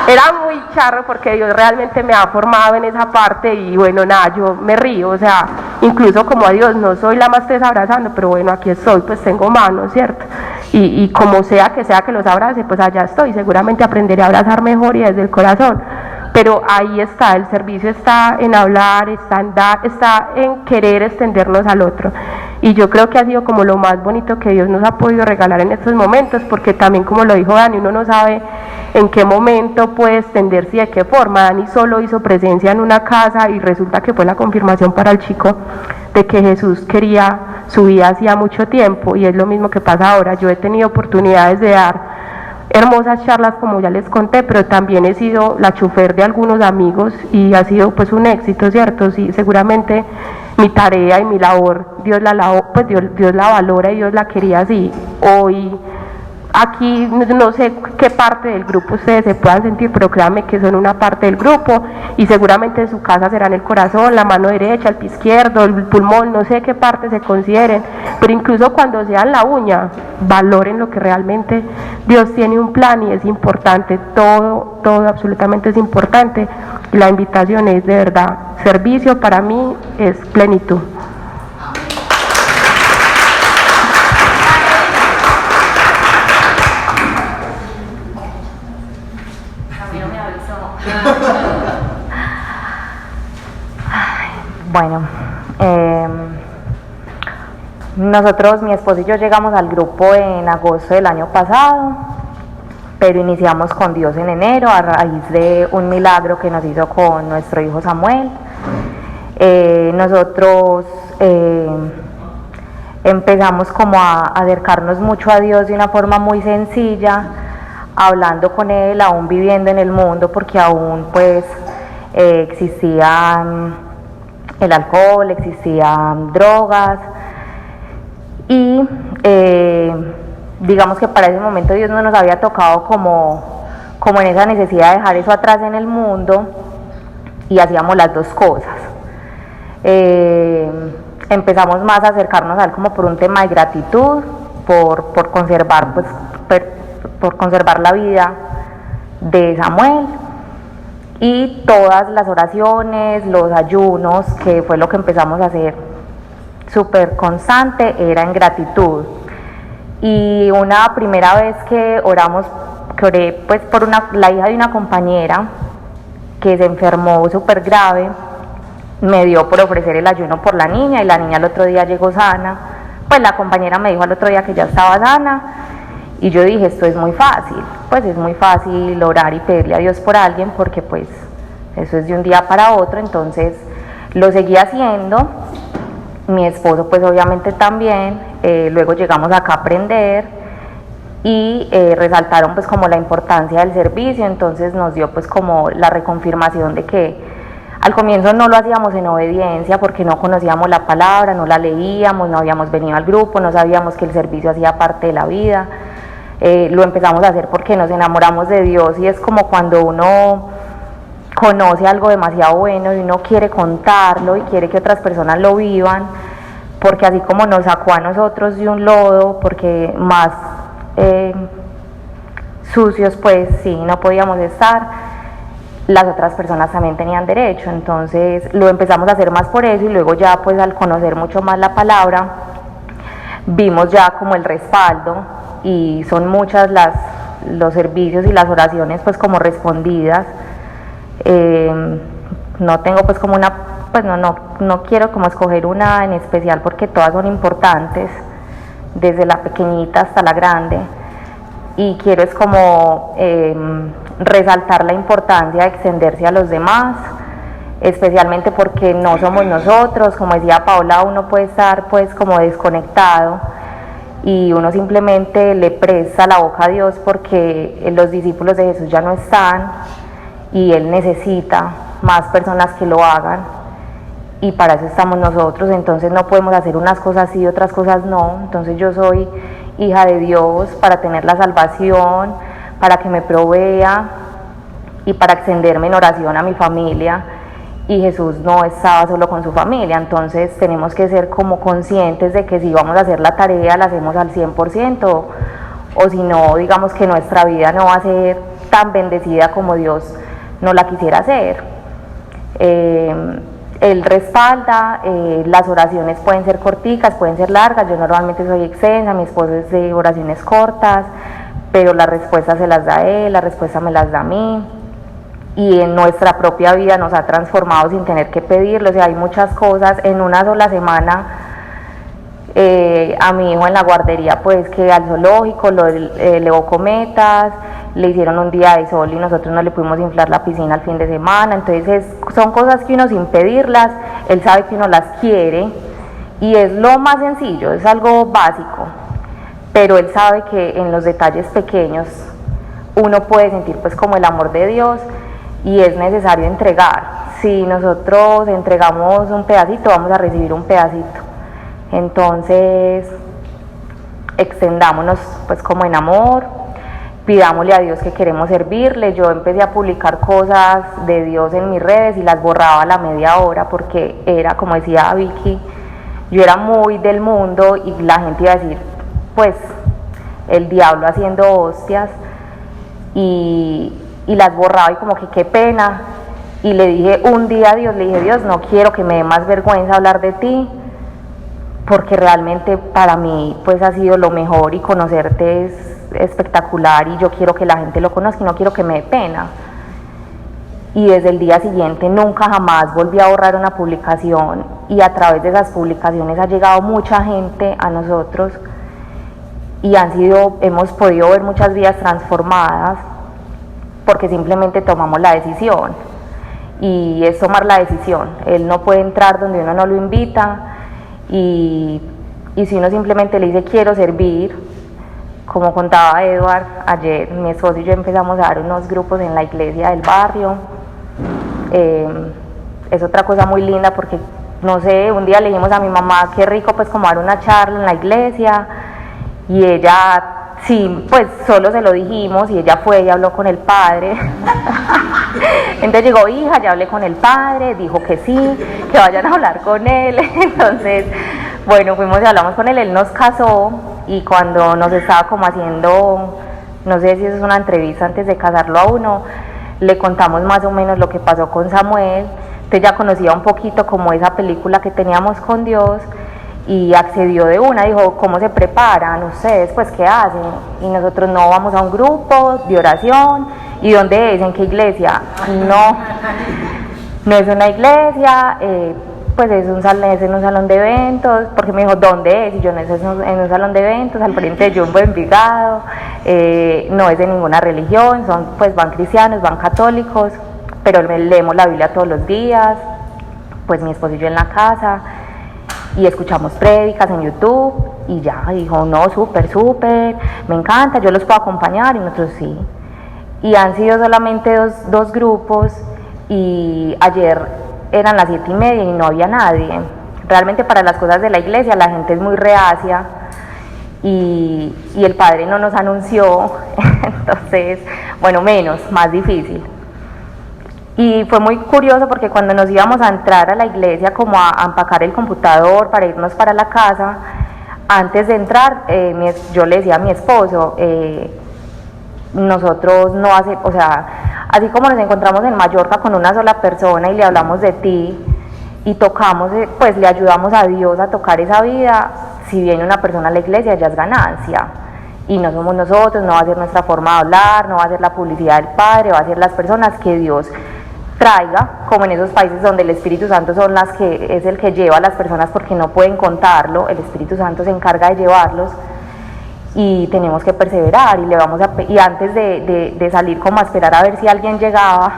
Era muy charro porque Dios realmente me ha formado en esa parte y bueno, nada, yo me río, o sea, incluso como a Dios, no soy la más tesa abrazando, pero bueno, aquí estoy, pues tengo manos, ¿cierto? Y como sea que los abrace, pues allá estoy, seguramente aprenderé a abrazar mejor y desde el corazón. Pero ahí está, el servicio está en hablar, está en dar, está en querer extendernos al otro. Y yo creo que ha sido como lo más bonito que Dios nos ha podido regalar en estos momentos, porque también, como lo dijo Dani, uno no sabe en qué momento puede extenderse y de qué forma. Dani solo hizo presencia en una casa y resulta que fue la confirmación para el chico de que Jesús quería su vida hacía mucho tiempo, y es lo mismo que pasa ahora. Yo he tenido oportunidades de dar hermosas charlas, como ya les conté, pero también he sido la chofer de algunos amigos y ha sido pues un éxito, ¿cierto? Sí, seguramente mi tarea y mi labor, Dios la valora y Dios la quería así. Hoy aquí no sé qué parte del grupo ustedes se puedan sentir, pero créanme que son una parte del grupo, y seguramente en su casa serán el corazón, la mano derecha, el pie izquierdo, el pulmón, no sé qué parte se consideren, pero incluso cuando sean la uña, valoren lo que realmente Dios tiene un plan y es importante, todo absolutamente es importante, y la invitación es de verdad, servicio para mí es plenitud.
Bueno, nosotros, mi esposo y yo, llegamos al grupo en agosto del año pasado, pero iniciamos con Dios en enero a raíz de un milagro que nos hizo con nuestro hijo Samuel. Nosotros empezamos como a acercarnos mucho a Dios de una forma muy sencilla, hablando con Él, aún viviendo en el mundo, porque aún pues existían el alcohol, existían drogas, y digamos que para ese momento Dios no nos había tocado como en esa necesidad de dejar eso atrás en el mundo, y hacíamos las dos cosas. Empezamos más a acercarnos a Él como por un tema de gratitud, por conservar por conservar la vida de Samuel, y todas las oraciones, los ayunos, que fue lo que empezamos a hacer súper constante, era en gratitud. Y una primera vez que oré pues por la hija de una compañera que se enfermó súper grave, me dio por ofrecer el ayuno por la niña, y la niña el otro día llegó sana. Pues la compañera me dijo al otro día que ya estaba sana, y yo dije, esto es muy fácil, pues es muy fácil orar y pedirle a Dios por alguien, porque pues eso es de un día para otro. Entonces lo seguí haciendo, mi esposo pues obviamente también, luego llegamos acá a aprender, y resaltaron pues como la importancia del servicio. Entonces nos dio pues como la reconfirmación de que al comienzo no lo hacíamos en obediencia porque no conocíamos la palabra, no la leíamos, no habíamos venido al grupo, no sabíamos que el servicio hacía parte de la vida. Lo empezamos a hacer porque nos enamoramos de Dios, y es como cuando uno conoce algo demasiado bueno y uno quiere contarlo y quiere que otras personas lo vivan, porque así como nos sacó a nosotros de un lodo, porque más sucios pues sí no podíamos estar, las otras personas también tenían derecho. Entonces lo empezamos a hacer más por eso, y luego ya pues al conocer mucho más la palabra vimos ya como el respaldo, y son muchas los servicios y las oraciones pues como respondidas. No tengo pues como una, pues no quiero como escoger una en especial porque todas son importantes, desde la pequeñita hasta la grande, y quiero es como resaltar la importancia de extenderse a los demás, especialmente porque no somos nosotros. Como decía Paola, uno puede estar pues como desconectado y uno simplemente le presta la boca a Dios porque los discípulos de Jesús ya no están y Él necesita más personas que lo hagan, y para eso estamos nosotros. Entonces no podemos hacer unas cosas sí y otras cosas no. Entonces yo soy hija de Dios para tener la salvación, para que me provea y para extenderme en oración a mi familia, y Jesús no estaba solo con su familia. Entonces tenemos que ser como conscientes de que si vamos a hacer la tarea la hacemos al 100%, o si no, digamos que nuestra vida no va a ser tan bendecida como Dios no la quisiera hacer. Él respalda, las oraciones pueden ser corticas, pueden ser largas. Yo normalmente soy extensa, mi esposo es de oraciones cortas, pero las respuestas se las da él, la respuesta me las da a mí, y en nuestra propia vida nos ha transformado sin tener que pedirlo. O sea, hay muchas cosas. En una sola semana a mi hijo en la guardería pues que al zoológico le llevó cometas, le hicieron un día de sol y nosotros no le pudimos inflar la piscina el fin de semana. Entonces son cosas que uno, sin pedirlas, él sabe que uno las quiere, y es lo más sencillo, es algo básico, pero él sabe que en los detalles pequeños uno puede sentir pues como el amor de Dios, y es necesario entregar. Si nosotros entregamos un pedacito, vamos a recibir un pedacito. Entonces extendámonos pues como en amor, pidámosle a Dios que queremos servirle. Yo empecé a publicar cosas de Dios en mis redes y las borraba a la media hora, porque era, como decía Vicky, yo era muy del mundo y la gente iba a decir pues el diablo haciendo hostias, y las borraba, y como que qué pena. Y le dije un día a Dios, le dije: Dios, no quiero que me dé más vergüenza hablar de ti, porque realmente para mí pues ha sido lo mejor, y conocerte es espectacular, y yo quiero que la gente lo conozca y no quiero que me dé pena. Y desde el día siguiente nunca jamás volví a borrar una publicación, y a través de esas publicaciones ha llegado mucha gente a nosotros, y hemos podido ver muchas vidas transformadas, porque simplemente tomamos la decisión, y es tomar la decisión. Él no puede entrar donde uno no lo invita, y si uno simplemente le dice quiero servir, como contaba Edward ayer, mi esposo y yo empezamos a dar unos grupos en la iglesia del barrio. Es otra cosa muy linda, porque no sé, un día le dijimos a mi mamá qué rico pues como dar una charla en la iglesia, y ella sí, pues solo se lo dijimos, y ella fue y habló con el padre. Entonces llegó: hija, ya hablé con el padre, dijo que sí, que vayan a hablar con él. Entonces, bueno, fuimos y hablamos con él, él nos casó, y cuando nos estaba como haciendo, no sé si eso es una entrevista antes de casarlo a uno, le contamos más o menos lo que pasó con Samuel. Entonces ya conocía un poquito como esa película que teníamos con Dios, y accedió de una. Dijo: ¿cómo se preparan ustedes? Pues ¿qué hacen? Y nosotros: no, vamos a un grupo de oración. ¿Y dónde es? ¿En qué iglesia? No es una iglesia, pues es en un salón de eventos. Porque me dijo: ¿dónde es? Y yo: no, es en un salón de eventos al frente de Jumbo, Envigado. No es de ninguna religión, pues van cristianos, van católicos, pero leemos la Biblia todos los días, pues mi esposo y yo en la casa. y escuchamos prédicas en YouTube y ya, dijo, no, súper, me encanta, yo los puedo acompañar y nosotros sí. Y han sido solamente dos grupos y ayer eran las 7:30 y no había nadie. Realmente para las cosas de la iglesia la gente es muy reacia y el padre no nos anunció, entonces, bueno, más difícil. Y fue muy curioso porque cuando nos íbamos a entrar a la iglesia como a empacar el computador para irnos para la casa, antes de entrar yo le decía a mi esposo, nosotros no hacemos, o sea, así como nos encontramos en Mallorca con una sola persona y le hablamos de ti y tocamos, pues le ayudamos a Dios a tocar esa vida, si viene una persona a la iglesia ya es ganancia. Y no somos nosotros, no va a ser nuestra forma de hablar, no va a ser la publicidad del Padre, va a ser las personas que Dios traiga, como en esos países donde el Espíritu Santo es el que lleva a las personas porque no pueden contarlo, el Espíritu Santo se encarga de llevarlos y tenemos que perseverar y antes de salir como a esperar a ver si alguien llegaba,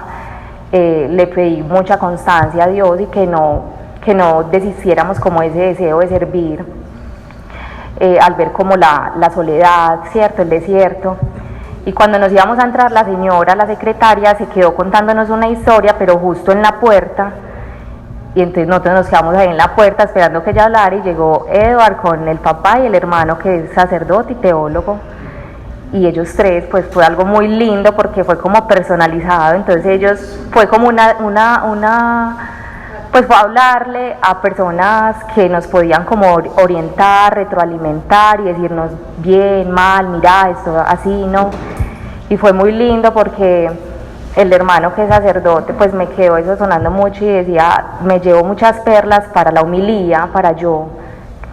le pedí mucha constancia a Dios y que no deshiciéramos como ese deseo de servir, al ver como la soledad, ¿cierto? El desierto. Y cuando nos íbamos a entrar, la secretaria, se quedó contándonos una historia, pero justo en la puerta, y entonces nosotros nos quedamos ahí en la puerta esperando que ella hablara, y llegó Edward con el papá y el hermano que es sacerdote y teólogo, y ellos tres, pues fue algo muy lindo porque fue como personalizado, entonces ellos, fue como pues fue hablarle a personas que nos podían como orientar, retroalimentar y decirnos bien, mal, mira, esto así, ¿no? Y fue muy lindo porque el hermano que es sacerdote, pues me quedó eso sonando mucho y decía, me llevo muchas perlas para la homilía, para yo,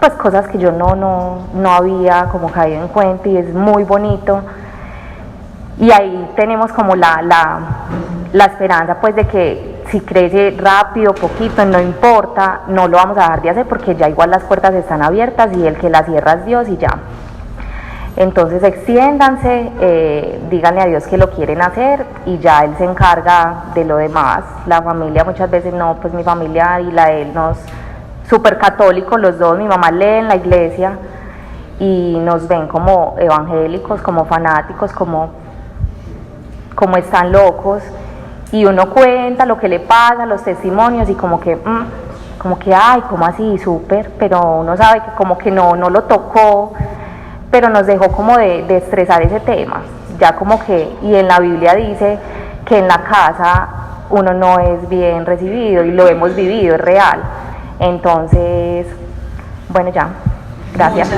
pues cosas que yo no había como caído en cuenta y es muy bonito. Y ahí tenemos como la esperanza pues de que si crece rápido, poquito, no importa, no lo vamos a dejar de hacer porque ya igual las puertas están abiertas y el que las cierra es Dios y ya. Entonces extiéndanse, díganle a Dios que lo quieren hacer y ya Él se encarga de lo demás. La familia muchas veces no, pues mi familia y la de él nos súper católicos los dos, mi mamá lee en la iglesia y nos ven como evangélicos, como fanáticos, como están locos, y uno cuenta lo que le pasa, los testimonios y como que ay, como así, súper, pero uno sabe que como que no lo tocó, pero nos dejó como de estresar ese tema, ya como que, y en la Biblia dice que en la casa uno no es bien recibido y lo hemos vivido, es real. Entonces, bueno, ya, gracias.